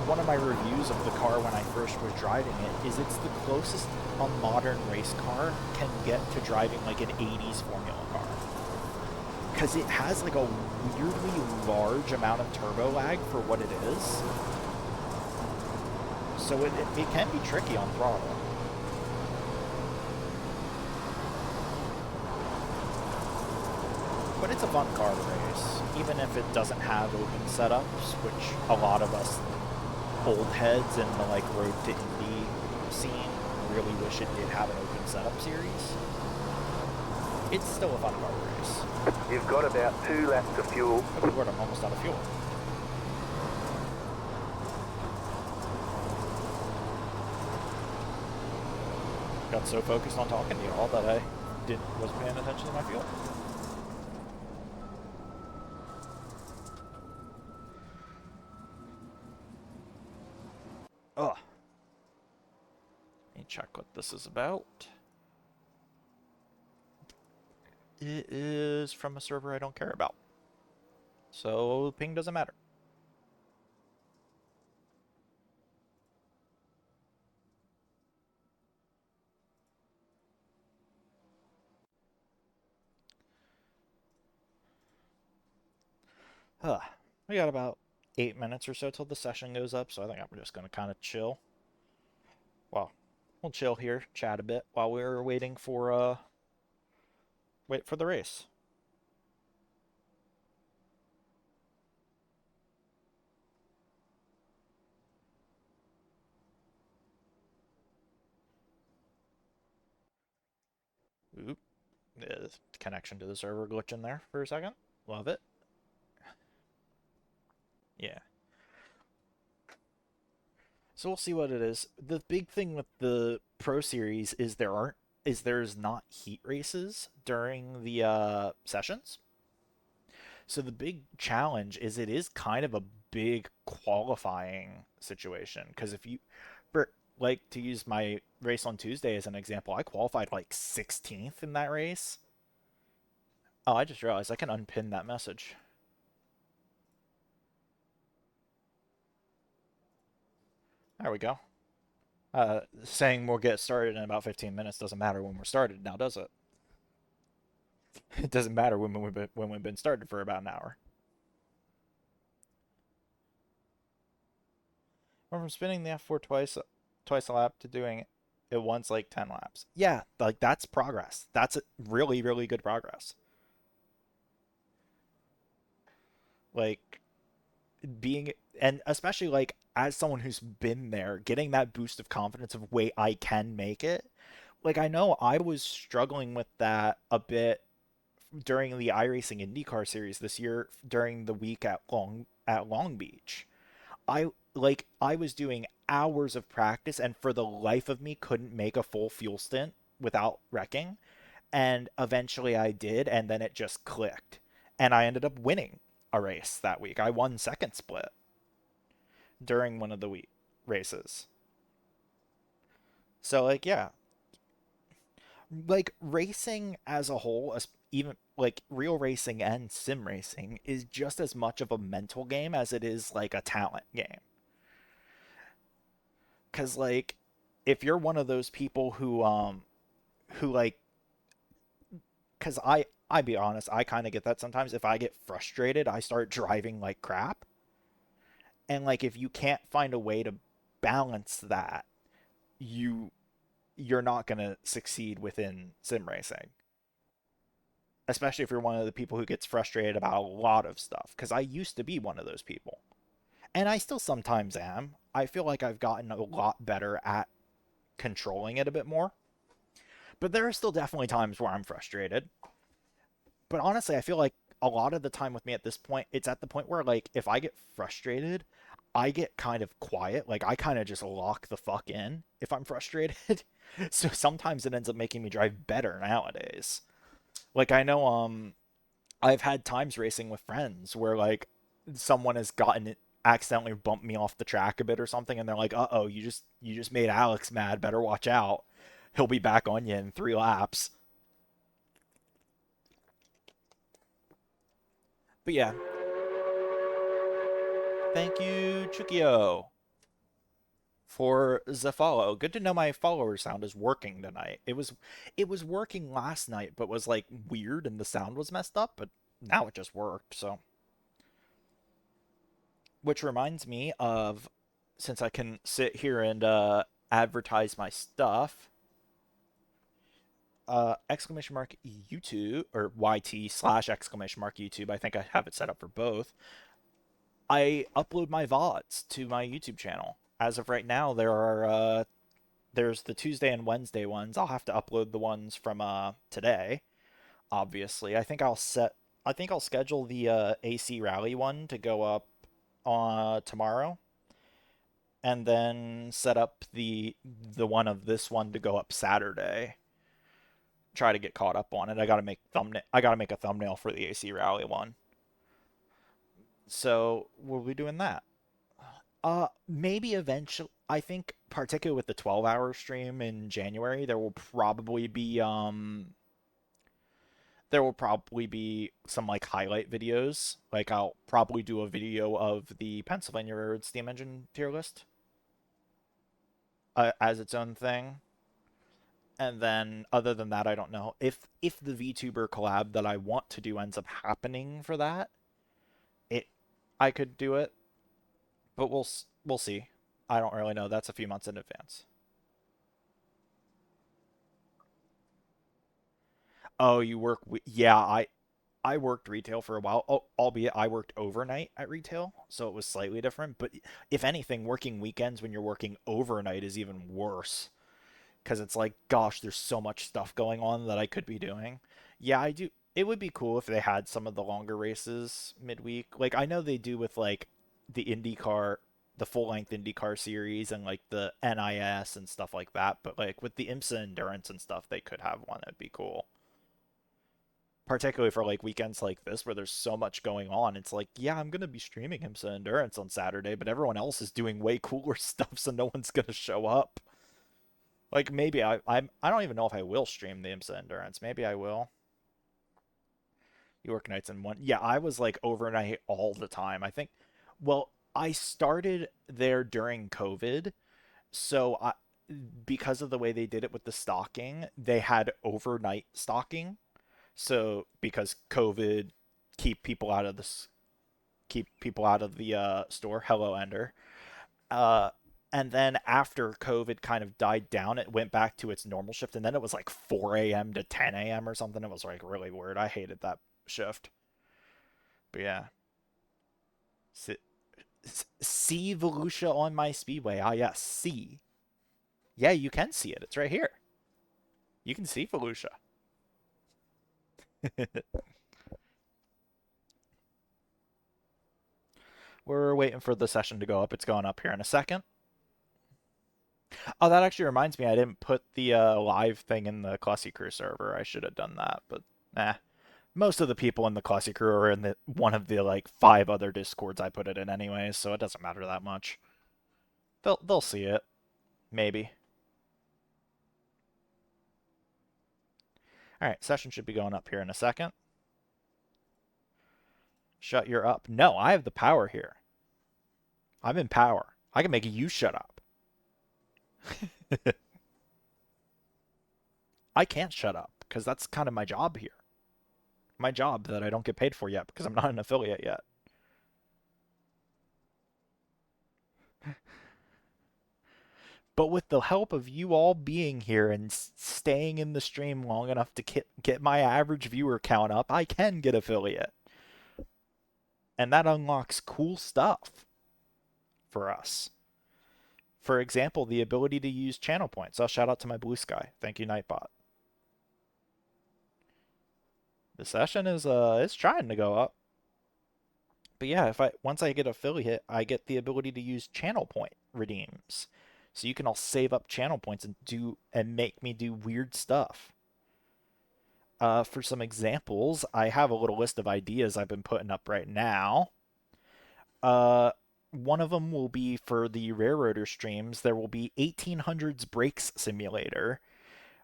one of my reviews of the car when I first was driving it is it's the closest a modern race car can get to driving like an 80s Formula car. Because it has like a weirdly large amount of turbo lag for what it is. So it can be tricky on throttle. But it's a fun car to race, even if it doesn't have open setups, which a lot of us old heads in the like Road to Indy scene really wish it did have an open setup series. It's still a fun car to race. You've got about 2 laps of fuel. Oh, good, I'm almost out of fuel. Got so focused on talking to you all that I wasn't paying attention to my fuel. Ugh. Let me check what this is about. It is from a server I don't care about. So ping doesn't matter. Huh. We got about 8 minutes or so till the session goes up, so I think I'm just going to kind of chill. Well, we'll chill here, chat a bit while we're waiting for the race. Oop. The connection to the server glitching there for a second. Love it. Yeah. So we'll see what it is. The big thing with the Pro Series is there's not heat races during the sessions. So the big challenge is it is kind of a big qualifying situation, because if you, for like, to use my race on Tuesday as an example, I qualified like 16th in that race. Oh, I just realized I can unpin that message. There we go. Saying we'll get started in about 15 minutes doesn't matter when we're started now, does it? It doesn't matter when we've been started for about an hour. Went from spinning the F4 twice a lap to doing it once like 10 laps. Yeah, like that's progress. That's really, really good progress. Like being and especially like as someone who's been there, getting that boost of confidence of wait, I can make it. Like I know I was struggling with that a bit during the iRacing IndyCar series this year during the week at Long Beach. I was doing hours of practice and for the life of me couldn't make a full fuel stint without wrecking. And eventually I did, and then it just clicked. And I ended up winning a race that week. I won second split during one of the week races. So like yeah, like racing as a whole, even like real racing and sim racing is just as much of a mental game as it is like a talent game. Cuz like if you're one of those people who like cuz I be honest, I kind of get that sometimes if I get frustrated, I start driving like crap. And like if you can't find a way to balance that, you you're not going to succeed within sim racing, especially if you're one of the people who gets frustrated about a lot of stuff. Because I used to be one of those people, and I still sometimes am. I feel like I've gotten a lot better at controlling it a bit more, but there are still definitely times where I'm frustrated. But honestly, I feel like a lot of the time with me at this point, it's at the point where like if I get frustrated, I get kind of quiet. Like I kind of just lock the fuck in if I'm frustrated. So sometimes it ends up making me drive better nowadays. Like I know I've had times racing with friends where like someone has gotten accidentally bumped me off the track a bit or something, and they're like, "Uh oh, you just made Alex mad. Better watch out. He'll be back on you in 3 laps." But yeah, thank you, Chukio, for the follow. Good to know my follower sound is working tonight. It was working last night, but was like weird and the sound was messed up. But now it just worked. So, which reminds me of since I can sit here and advertise my stuff, exclamation mark YouTube or YT/exclamation mark YouTube. I think I have it set up for both. I upload my VODs to my YouTube channel. As of right now, there's the Tuesday and Wednesday ones. I'll have to upload the ones from today. Obviously, I think I'll schedule the AC Rally one to go up tomorrow, and then set up the one of this one to go up Saturday. Try to get caught up on it. I gotta make a thumbnail for the AC Rally one. So we'll be doing that. Maybe eventually. I think, particularly with the 12-hour stream in January, there will probably be some like highlight videos. Like I'll probably do a video of the Pennsylvania Railroad steam engine tier list as its own thing. And then other than that, I don't know if the VTuber collab that I want to do ends up happening for that. It I could do it, but we'll see. I don't really know. That's a few months in advance. Oh, you work? Yeah, I worked retail for a while, albeit I worked overnight at retail, so it was slightly different. But if anything, working weekends when you're working overnight is even worse because it's like, gosh, there's so much stuff going on that I could be doing. Yeah, I do. It would be cool if they had some of the longer races midweek. Like I know they do with like the IndyCar, the full length IndyCar series and like the NIS and stuff like that. But like with the IMSA endurance and stuff, they could have one that'd be cool. Particularly for like weekends like this where there's so much going on. It's like, yeah, I'm gonna be streaming IMSA endurance on Saturday, but everyone else is doing way cooler stuff, so no one's gonna show up. Like maybe I don't even know if I will stream the IMSA endurance. Maybe I will. You work nights and one. Yeah, I was like overnight all the time. I think. Well, I started there during COVID, so because of the way they did it with the stocking, they had overnight stocking. So because COVID keep people out of this keep people out of the store. Hello, Ender. Uh, and then after COVID kind of died down, it went back to its normal shift, and then it was like 4 a.m. to 10 a.m. or something. It was like really weird. I hated that shift. But yeah, See Volusia on my Speedway. Ah, yes, see. Yeah, you can see it. It's right here. You can see Volusia. We're waiting for the session to go up. It's going up here in a second. Oh, that actually reminds me, I didn't put the live thing in the Classy Crew server. I should have done that, but nah. Most of the people in the Classy Crew are in one of the like 5 other Discords I put it in anyways, so it doesn't matter that much. They'll see it, maybe. All right, session should be going up here in a second. Shut your up. No, I have the power here. I'm in power. I can make you shut up. I can't shut up because that's kind of my job here. My job that I don't get paid for yet because I'm not an affiliate yet. But with the help of you all being here and staying in the stream long enough to get my average viewer count up, I can get affiliate. And that unlocks cool stuff for us. For example, the ability to use channel points. I'll shout out to my blue sky. Thank you, Nightbot. The session is trying to go up. But yeah, if once I get affiliate, I get the ability to use channel point redeems. So you can all save up channel points and make me do weird stuff. For some examples, I have a little list of ideas I've been putting up right now. One of them will be for the Railroader streams. There will be 1800s Brakes Simulator,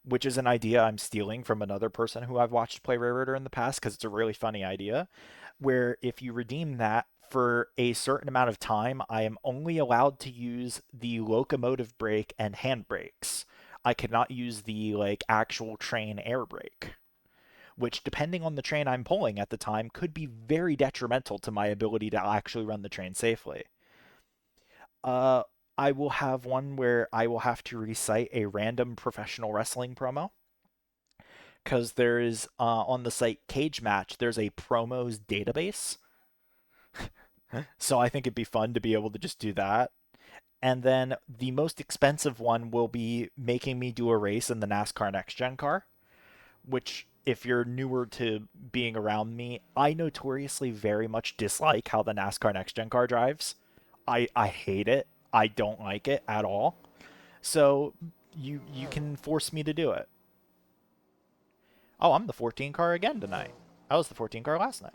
which is an idea I'm stealing from another person who I've watched play Railroader in the past because it's a really funny idea. Where if you redeem that for a certain amount of time, I am only allowed to use the locomotive brake and handbrakes. I cannot use the like actual train air brake, which depending on the train I'm pulling at the time could be very detrimental to my ability to actually run the train safely. Uh, I will have one where I will have to recite a random professional wrestling promo because there is on the site Cage Match, there's a promos database. So I think it'd be fun to be able to just do that. And then the most expensive one will be making me do a race in the NASCAR Next Gen car, which, if you're newer to being around me, I notoriously very much dislike how the NASCAR Next Gen car drives. I hate it. I don't like it at all. So you can force me to do it. Oh, I'm the 14 car again tonight. I was the 14 car last night.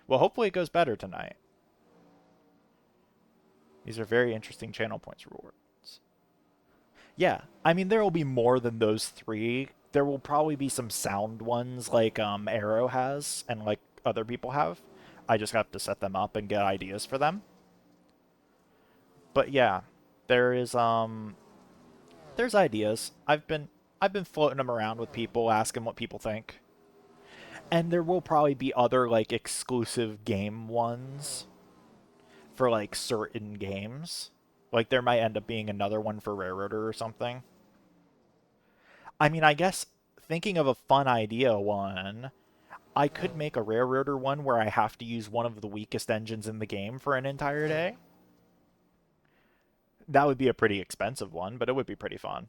Well, hopefully it goes better tonight. These are very interesting channel points rewards. Yeah, I mean there will be more than those 3. There will probably be some sound ones like Arrow has and like other people have. I just have to set them up and get ideas for them. But yeah, there's ideas. I've been floating them around with people, asking what people think. And there will probably be other like exclusive game ones for like certain games. Like there might end up being another one for Railroader or something. I mean, I guess thinking of a fun idea one, I could make a Railroader one where I have to use one of the weakest engines in the game for an entire day. That would be a pretty expensive one, but it would be pretty fun.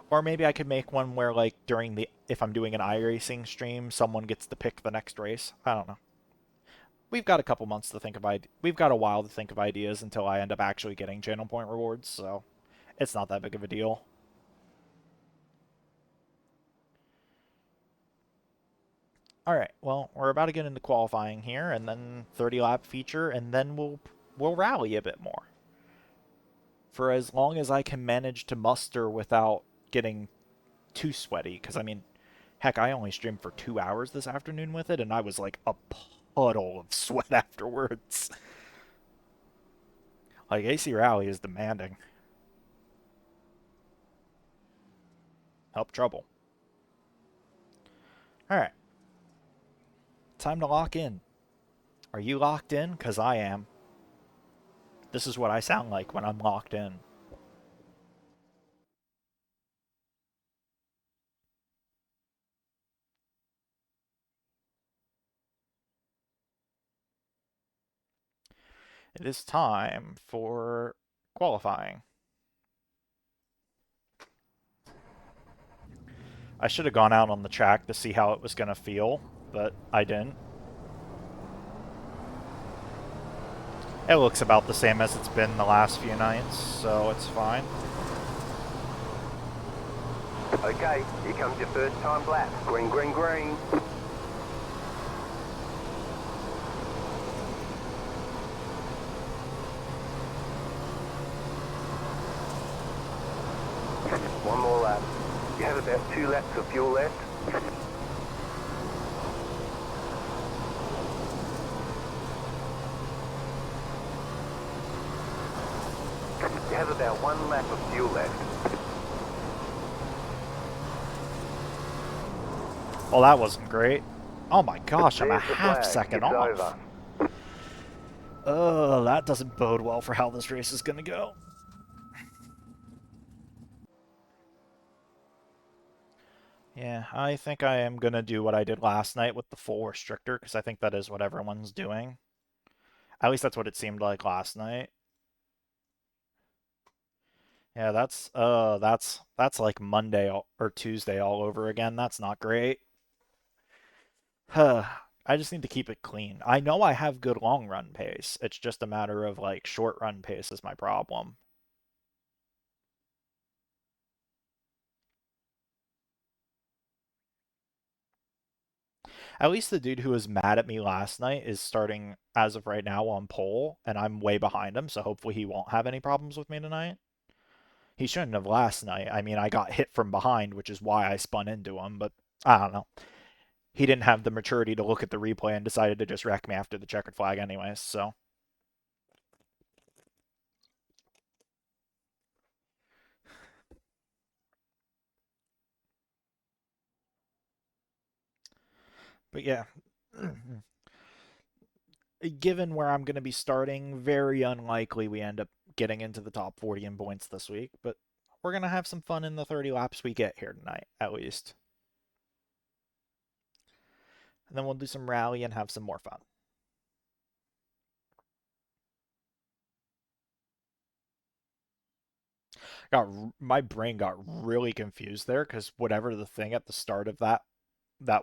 Or maybe I could make one where like if I'm doing an iRacing stream, someone gets to pick the next race. I don't know. We've got a couple months to think of we've got a while to think of ideas until I end up actually getting channel point rewards, so it's not that big of a deal. All right, well, we're about to get into qualifying here, and then 30 lap feature, and then we'll rally a bit more. For as long as I can manage to muster without getting too sweaty, because I mean, heck, I only streamed for 2 hours this afternoon with it, and I was like a puddle of sweat afterwards. Like AC Rally is demanding. Help trouble. All right, time to lock in. Are you locked in? Because I am. This is what I sound like when I'm locked in. It is time for qualifying. I should have gone out on the track to see how it was going to feel, but I didn't. It looks about the same as it's been the last few nights, so it's fine. Okay, here comes your first time lap. Green, green, green. One more lap. You have about 2 laps of fuel left. You have about 1 lap of fuel left. Well, that wasn't great. Oh my gosh, I'm a There's the half flag. second It's off. over. That doesn't bode well for how this race is going to go. Yeah, I think I am going to do what I did last night with the full restrictor, because I think that is what everyone's doing. At least that's what it seemed like last night. Yeah, that's like Monday or Tuesday all over again. That's not great. Huh. I just need to keep it clean. I know I have good long run pace. It's just a matter of like short run pace is my problem. At least the dude who was mad at me last night is starting as of right now on pole, and I'm way behind him, so hopefully he won't have any problems with me tonight. He shouldn't have last night. I mean, I got hit from behind, which is why I spun into him, but I don't know. He didn't have the maturity to look at the replay and decided to just wreck me after the checkered flag anyways, so. But yeah. Given where I'm going to be starting, very unlikely we end up getting into the top 40 in points this week, but we're going to have some fun in the 30 laps we get here tonight, at least. And then we'll do some rally and have some more fun. Got my brain got really confused there because whatever the thing at the start of that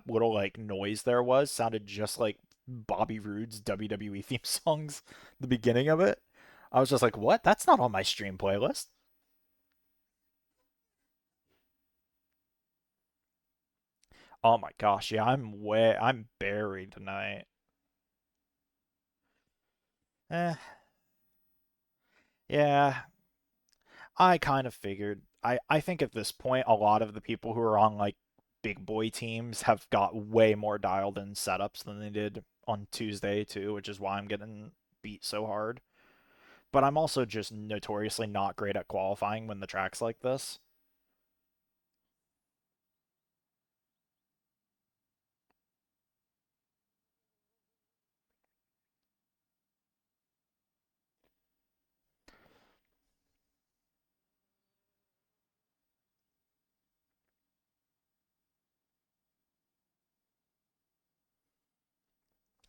little like noise there was sounded just like Bobby Roode's WWE theme songs. The beginning of it, I was just like, "What? That's not on my stream playlist." Oh my gosh, yeah, I'm buried tonight. Eh, yeah, I kind of figured. I think at this point, a lot of the people who are on like big boy teams have got way more dialed in setups than they did on Tuesday too, which is why I'm getting beat so hard. But I'm also just notoriously not great at qualifying when the track's like this.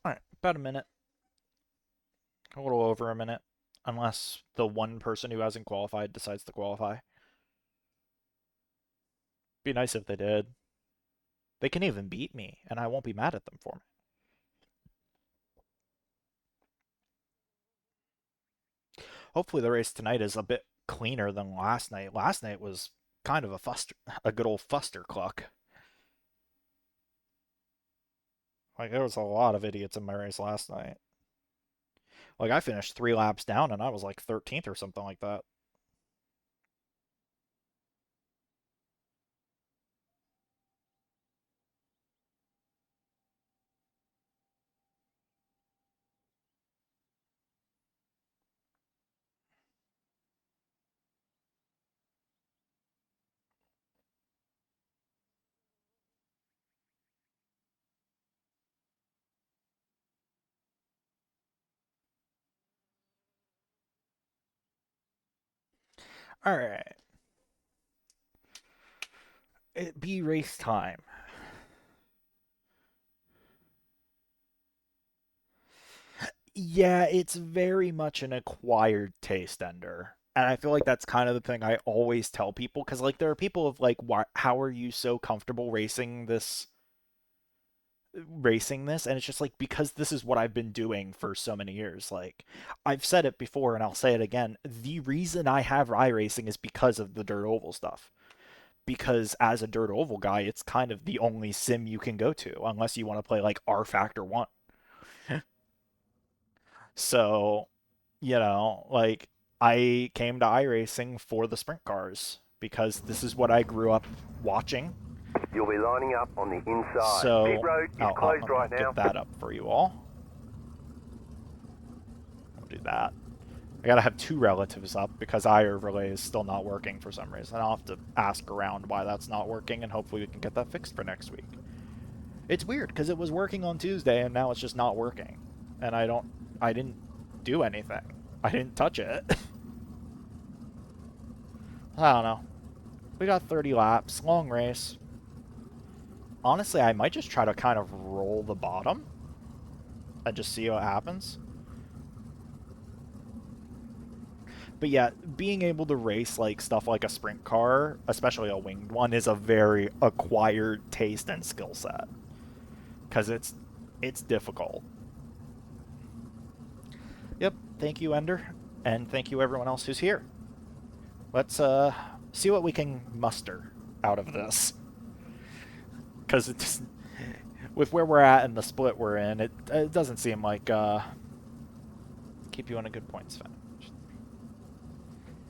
All right, about a minute, a little over a minute, unless the one person who hasn't qualified decides to qualify. Be nice if they did. They can even beat me, and I won't be mad at them for it. Hopefully the race tonight is a bit cleaner than last night. Last night was kind of a good old fuster cluck. Like there was a lot of idiots in my race last night. Like I finished 3 laps down and I was like 13th or something like that. All right, it be race time. Yeah, it's very much an acquired taste, Ender. And I feel like that's kind of the thing I always tell people because like there are people of like, why, how are you so comfortable racing this? And it's just like because this is what I've been doing for so many years. Like I've said it before and I'll say it again. The reason I have iRacing is because of the dirt oval stuff. Because as a dirt oval guy, it's kind of the only sim you can go to unless you want to play like R Factor 1. So, like I came to iRacing for the sprint cars because this is what I grew up watching. You'll be lining up on the inside. Pit So, road is closed I'll right get now. that up for you all. I'll do that. I gotta have two relatives up because iRelay is still not working for some reason. I'll have to ask around why that's not working and hopefully we can get that fixed for next week. It's weird because it was working on Tuesday and now it's just not working. And I didn't do anything. I didn't touch it. I don't know. We got 30 laps, long race. Honestly, I might just try to kind of roll the bottom and just see what happens. But yeah, being able to race like stuff like a sprint car, especially a winged one, is a very acquired taste and skill set because it's difficult. Yep, thank you, Ender, and thank you everyone else who's here. Let's see what we can muster out of this because it's with where we're at and the split we're in, it doesn't seem like keep you on a good points finish.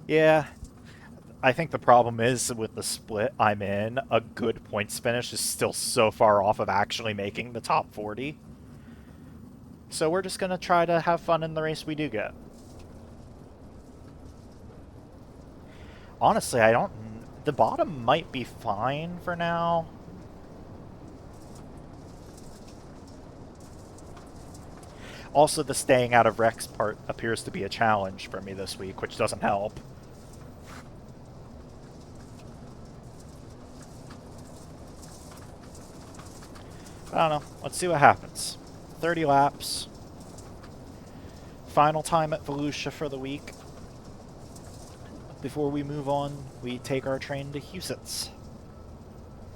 Yeah, I think the problem is with the split I'm in, a good points finish is still so far off of actually making the top 40. So we're just gonna try to have fun in the race we do get. Honestly, I don't. The bottom might be fine for now. Also, the staying out of wrecks part appears to be a challenge for me this week, which doesn't help. I don't know. Let's see what happens. 30 laps. Final time at Volusia for the week. Before we move on, we take our train to Huset's.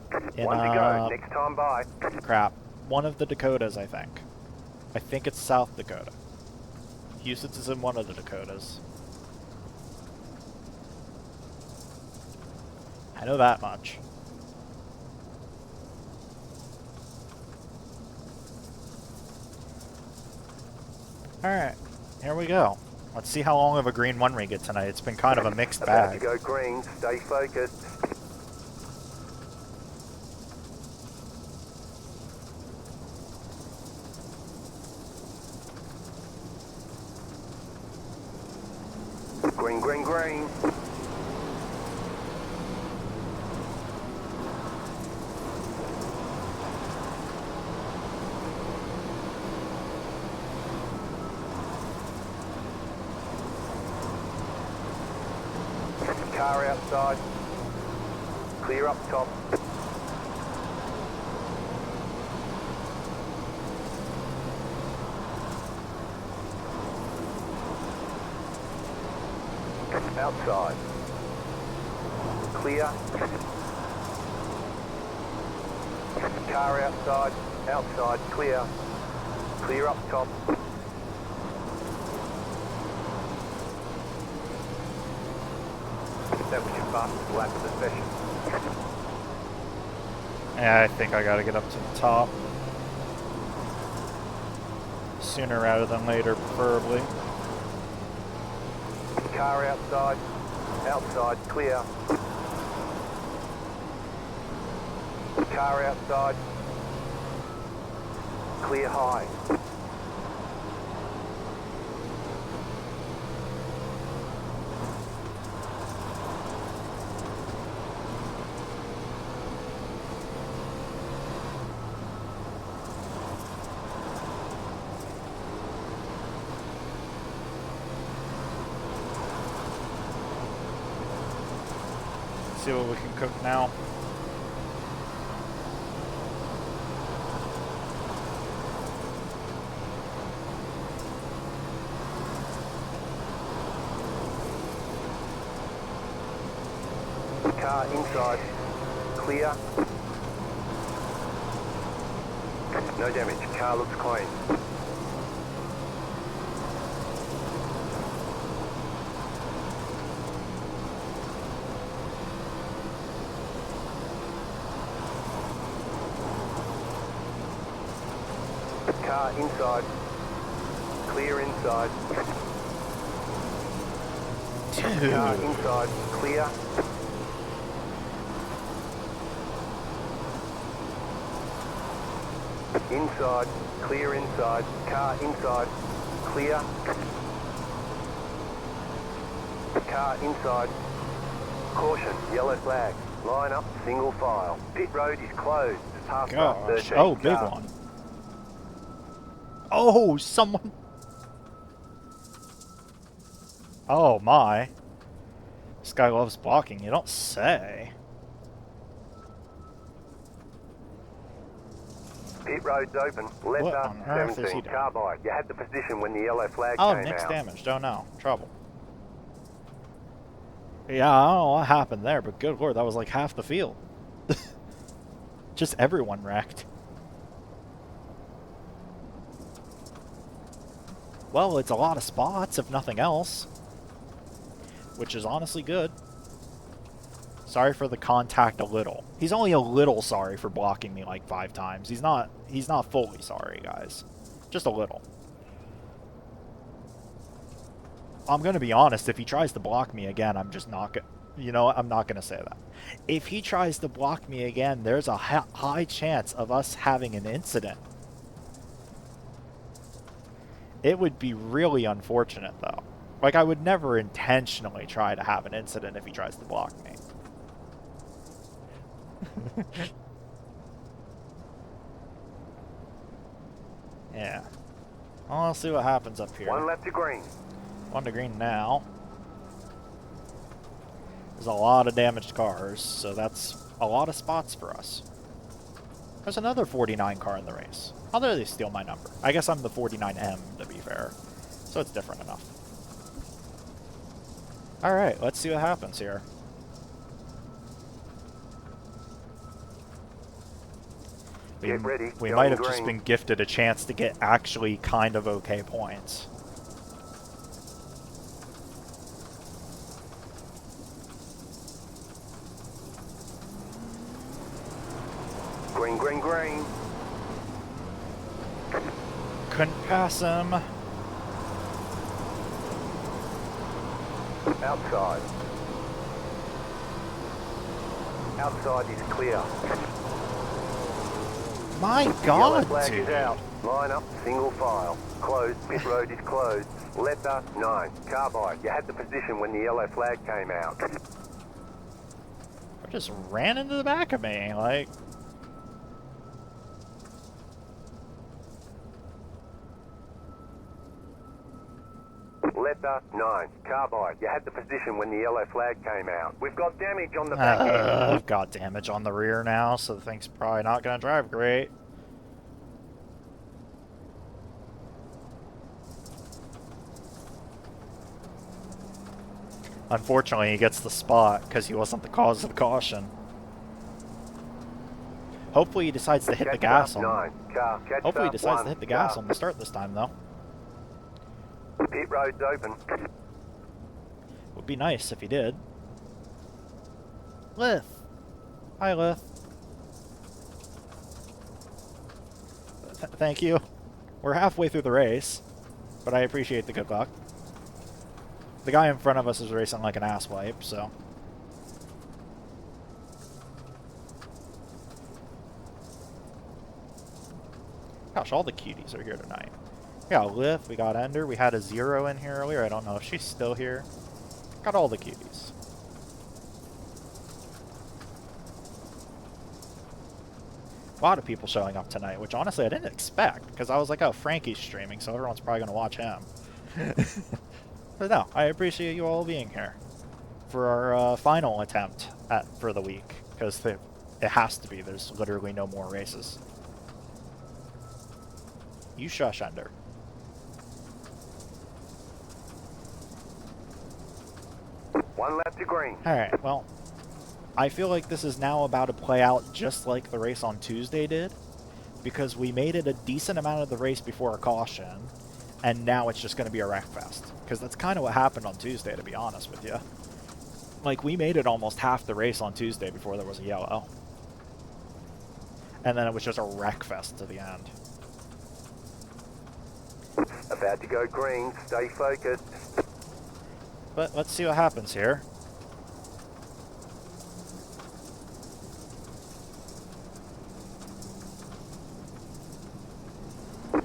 One to go. Next time by. Crap. One of the Dakotas, I think. I think it's South Dakota. Huset's is in one of the Dakotas. I know that much. Alright, here we go. Let's see how long of a green one we get tonight. It's been kind of a mixed bag. About to go green. Stay focused. Green, green, green. Car outside. Clear up top. Outside. Clear. Car outside. Outside. Clear. Clear up top. That was your fastest lap of the session. Yeah, I think I gotta get up to the top. Sooner rather than later, preferably. Car outside. Outside. Clear. Car outside. Clear high. See what we can cook now. Car inside. Clear. No damage. Car looks clean. Car inside. Clear inside. Car inside. Clear. Inside. Clear inside. Car inside. Clear. Car inside. Caution. Yellow flag. Line up. Single file. Pit road is closed. Half past Gosh. 13. Oh, big car. one. Oh, someone... Oh, my. This guy loves blocking, you don't say. Pit road's open. Left What up on earth is he 17. doing? Carbide. You had the position when the yellow flag Oh, came mixed out. damage. Don't know. Trouble. Yeah, I don't know what happened there, but good lord, that was like half the field. Just everyone wrecked. Well, it's a lot of spots, if nothing else. Which is honestly good. Sorry for the contact a little. He's only a little sorry for blocking me like 5 times. He's not fully sorry, guys. Just a little. I'm going to be honest, if he tries to block me again, I'm just not going to... You know what? I'm not going to say that. If he tries to block me again, there's a high chance of us having an incident. It would be really unfortunate, though. Like, I would never intentionally try to have an incident if he tries to block me. Yeah. Well, let's see what happens up here. One left to green. 1 to green now. There's a lot of damaged cars, so that's a lot of spots for us. There's another 49 car in the race. How did they steal my number? I guess I'm the 49M, to be fair. So it's different enough. Alright, let's see what happens here. Get ready. We Going might have just green. been gifted a chance to get actually kind of okay points. Green, green, green. Couldn't pass him. Outside. Outside is clear. My Yellow god, flag dude. is out. Line up, single file. Closed. Pit road is closed. Letter 9. Carbide. You had the position when the yellow flag came out. They just ran into the back of me, like... Letter 9. Carbide. You had the position when the yellow flag came out. We've got damage on the back end. I've got damage on the rear now, so the thing's probably not going to drive great. Unfortunately, he gets the spot because he wasn't the cause of the caution. Hopefully he decides to hit the gas on... Hopefully he decides to hit the gas on the start this time, though. Pit road's open. Would be nice if he did. Lith. Hi, Lith. Thank you. We're halfway through the race, but I appreciate the good luck. The guy in front of us is racing like an asswipe, so... Gosh, all the cuties are here tonight. We got Lift, we got Ender, we had a Zero in here earlier. I don't know if she's still here. Got all the cuties. A lot of people showing up tonight, which honestly I didn't expect, because I was like, oh, Frankie's streaming, so everyone's probably going to watch him. But no, I appreciate you all being here for our final attempt for the week, because it has to be. There's literally no more races. You shush, Ender. One left to green. Alright, well, I feel like this is now about to play out just like the race on Tuesday did, because we made it a decent amount of the race before a caution, and now it's just going to be a wreck fest. Because that's kind of what happened on Tuesday, to be honest with you. Like, we made it almost half the race on Tuesday before there was a yellow. And then it was just a wreck fest to the end. About to go green, stay focused. But let's see what happens here.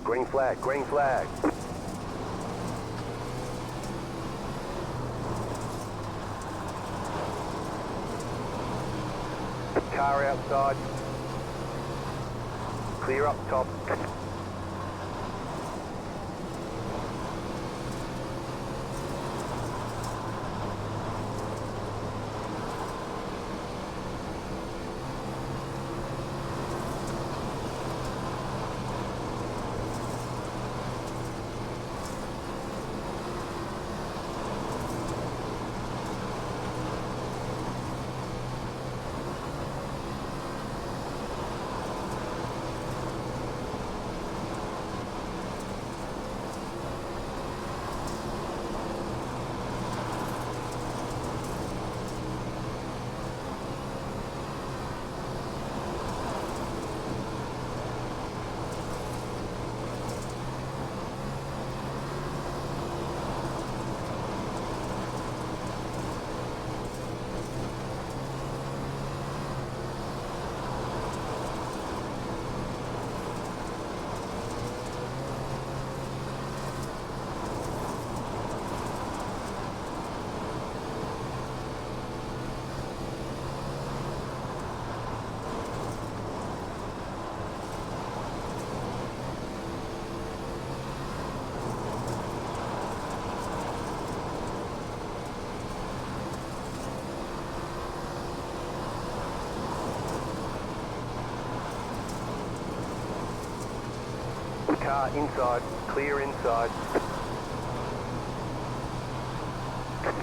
Green flag, green flag. Car outside. Clear up top. Car inside, clear inside.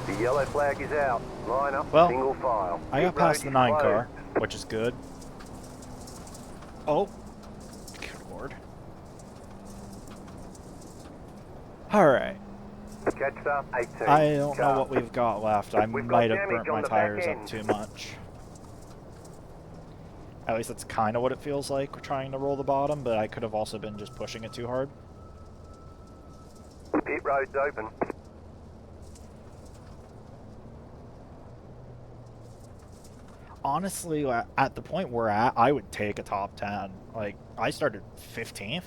The yellow flag is out. Line up, Well, single file. I got past the 9 car, which is good. Oh. Good lord. Alright. Catch up, 18. I don't know car. what we've got left. I We've might got have damage burnt on my the back tires up end. too much. At least that's kind of what it feels like trying to roll the bottom, but I could have also been just pushing it too hard. Pit road's open. Honestly, at the point we're at, I would take a top 10. Like, I started 15th.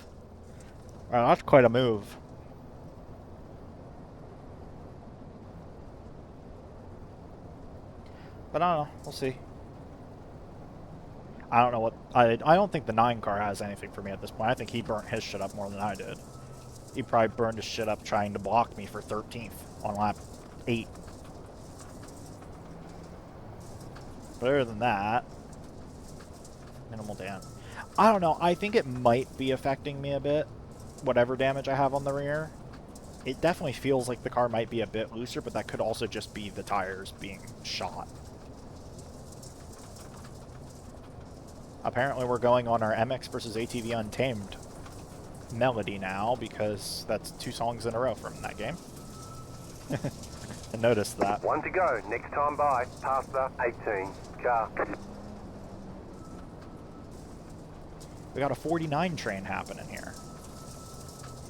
That's quite a move. But I don't know. We'll see. I don't know what... I don't think the 9 car has anything for me at this point. I think he burnt his shit up more than I did. He probably burned his shit up trying to block me for 13th on lap 8. But other than that... Minimal damage. I don't know. I think it might be affecting me a bit. Whatever damage I have on the rear. It definitely feels like the car might be a bit looser, but that could also just be the tires being shot. Apparently we're going on our MX versus ATV Untamed melody now, because that's 2 songs in a row from that game. I noticed that. 1 to go. Next time by, past the 18. Car. We got a 49 train happening here.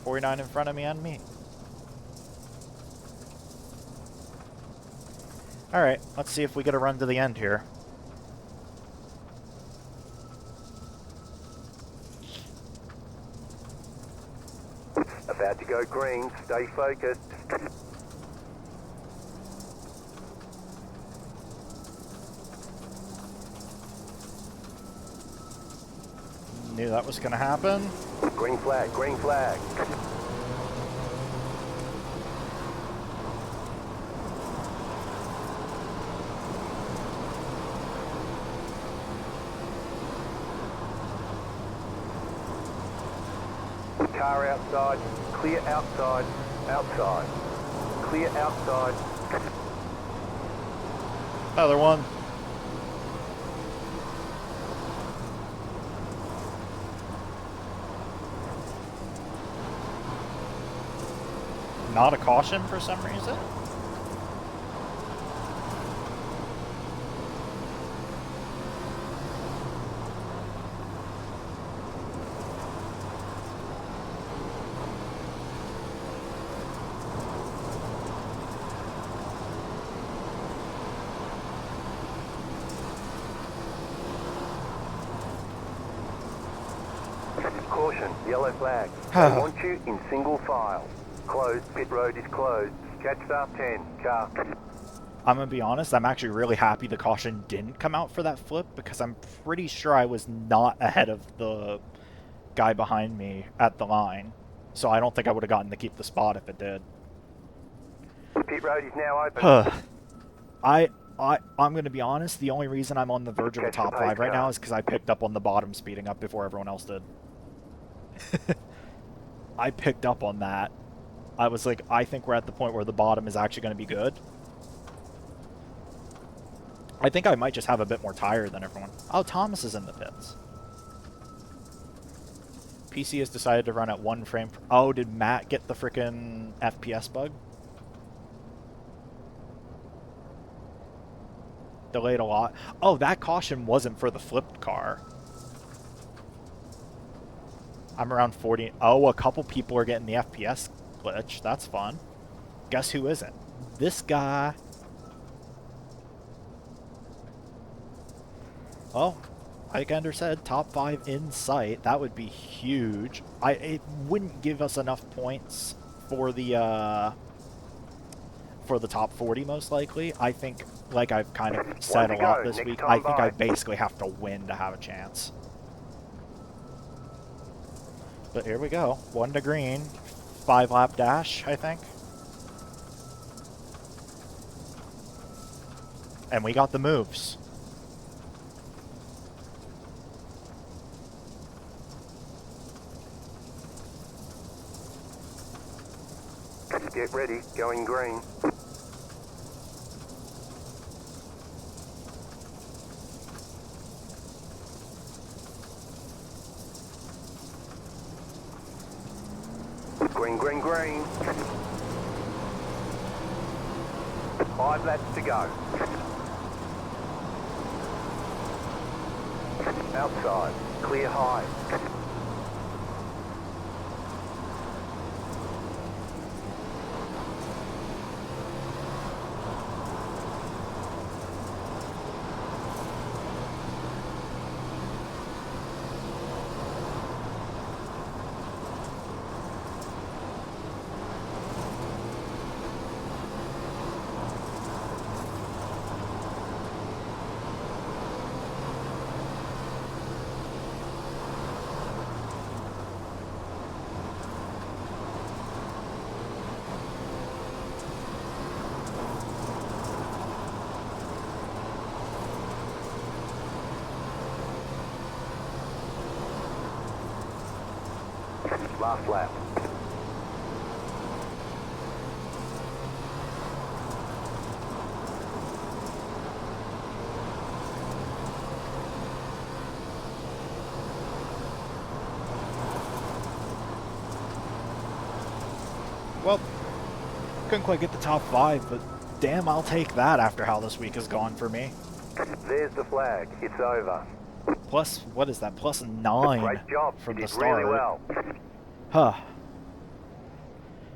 49 in front of me and me. Alright, let's see if we get a run to the end here. About to go green, stay focused. Knew that was going to happen. Green flag, green flag. Car outside, clear outside, outside. Clear outside. Another one. not a caution for some reason. Caution, yellow flag. They want you in single file. Closed, pit road is closed. Catch start 10, car. I'm going to be honest, I'm actually really happy the caution didn't come out for that flip, because I'm pretty sure I was not ahead of the guy behind me at the line. So I don't think I would have gotten to keep the spot if it did. Pit road is now open. I'm going to be honest, the only reason I'm on the verge of a top 5 right now is because I picked up on the bottom speeding up before everyone else did. I picked up on that. I was like, I think we're at the point where the bottom is actually going to be good. I think I might just have a bit more tire than everyone. Oh, Thomas is in the pits. PC has decided to run at 1 frame per... Oh, did Matt get the frickin' FPS bug? Delayed a lot. Oh, that caution wasn't for the flipped car. I'm around 40. Oh, a couple people are getting the FPS glitch. That's fun. Guess who isn't? This guy. Oh, like Ender said, top 5 in sight. That would be huge. It wouldn't give us enough points for the top 40 most likely. I think, like I've kind of said a lot this week, I think I basically have to win to have a chance. But here we go. 1 to green. 5-lap dash, I think. And we got the moves. Get ready, going green. Green, green, green. 5 laps to go. Outside, clear high. Last lap. Well, couldn't quite get the top 5, but damn, I'll take that after how this week has gone for me. There's the flag. It's over. Plus, what is that? Plus 9 Great job. from You the did start. really well. Huh.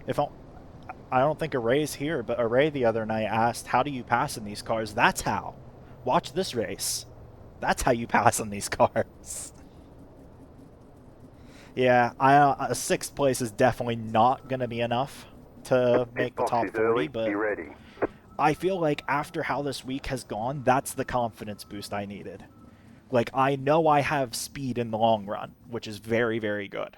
If I don't think Array's here, but Array the other night asked, how do you pass in these cars? That's how. Watch this race. That's how you pass in these cars. Yeah, a 6th place is definitely not going to be enough to make the top 40, but be ready. I feel like after how this week has gone, that's the confidence boost I needed. Like, I know I have speed in the long run, which is very, very good.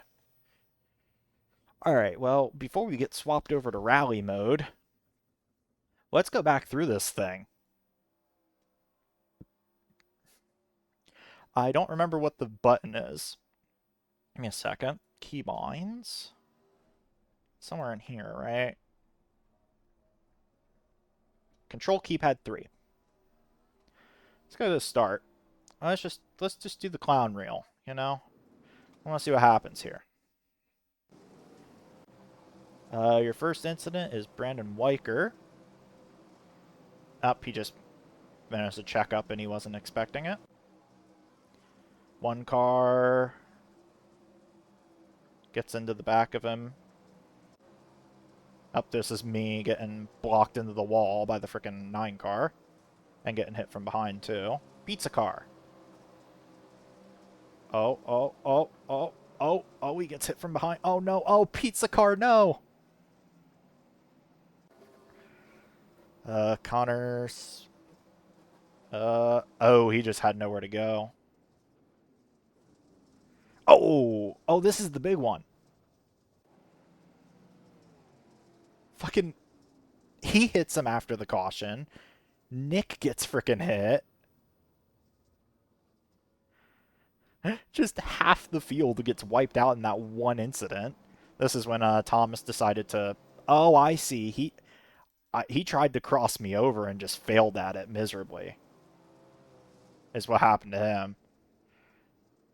Alright, well, before we get swapped over to rally mode, let's go back through this thing. I don't remember what the button is. Give me a second. Keybinds? Somewhere in here, right? Control keypad 3. Let's go to the start. Let's just do the clown reel, you know? I want to see what happens here. Your first incident is Brandon Weicker. Up, he just managed to check up and he wasn't expecting it. One car gets into the back of him. Up, this is me getting blocked into the wall by the freaking 9 car. And getting hit from behind, too. Pizza car. Oh, oh, oh, oh, oh, oh, he gets hit from behind. Oh, no. Oh, pizza car, no. Connor's... oh, he just had nowhere to go. Oh, oh, this is the big one. Fucking, he hits him after the caution. Nick gets freaking hit. Just half the field gets wiped out in that one incident. This is when Thomas decided to. Oh, I see. He tried to cross me over and just failed at it miserably. Is what happened to him.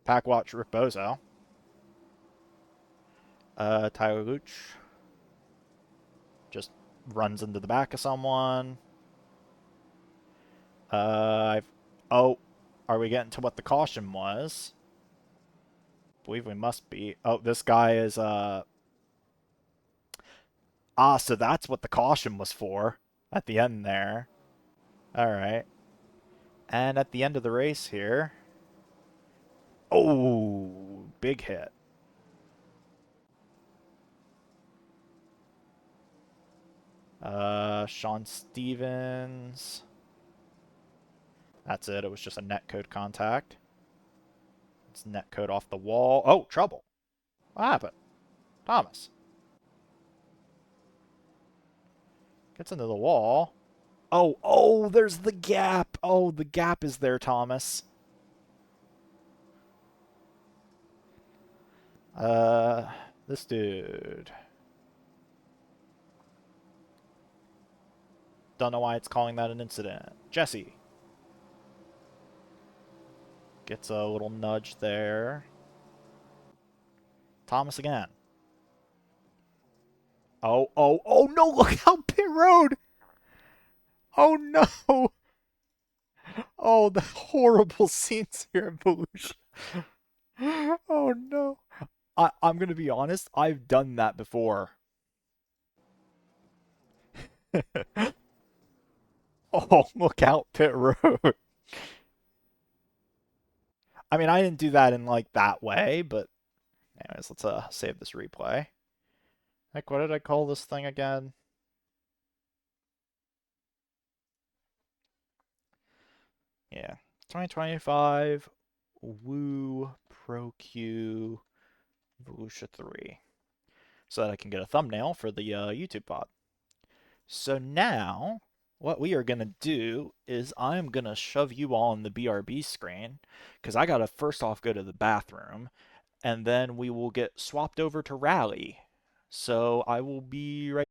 Pack watch Rick Bozo. Tyler Luch just runs into the back of someone. Oh, are we getting to what the caution was? I believe we must be. Oh, this guy is so that's what the caution was for at the end there. All right. And at the end of the race here, oh, big hit. Sean Stevens. That's it. It was just a netcode contact. It's netcode off the wall. Oh, trouble. What happened? Thomas. Gets into the wall. Oh, oh, there's the gap. Oh, the gap is there, Thomas. This dude. Don't know why it's calling that an incident. Jesse. Gets a little nudge there. Thomas again. Oh, oh, oh no, look out pit road! Oh no! Oh, the horrible scenes here in Volusia. Oh no. I'm gonna be honest, I've done that before. Oh, look out pit road. I mean, I didn't do that in like that way, but anyways, let's save this replay. Like, what did I call this thing again? Yeah, 2025 Woo Pro Q Volusia 3, so that I can get a thumbnail for the YouTube pod. So now, what we are gonna do is I'm gonna shove you all on the BRB screen, because I gotta first off go to the bathroom, and then we will get swapped over to Rally. So I will be right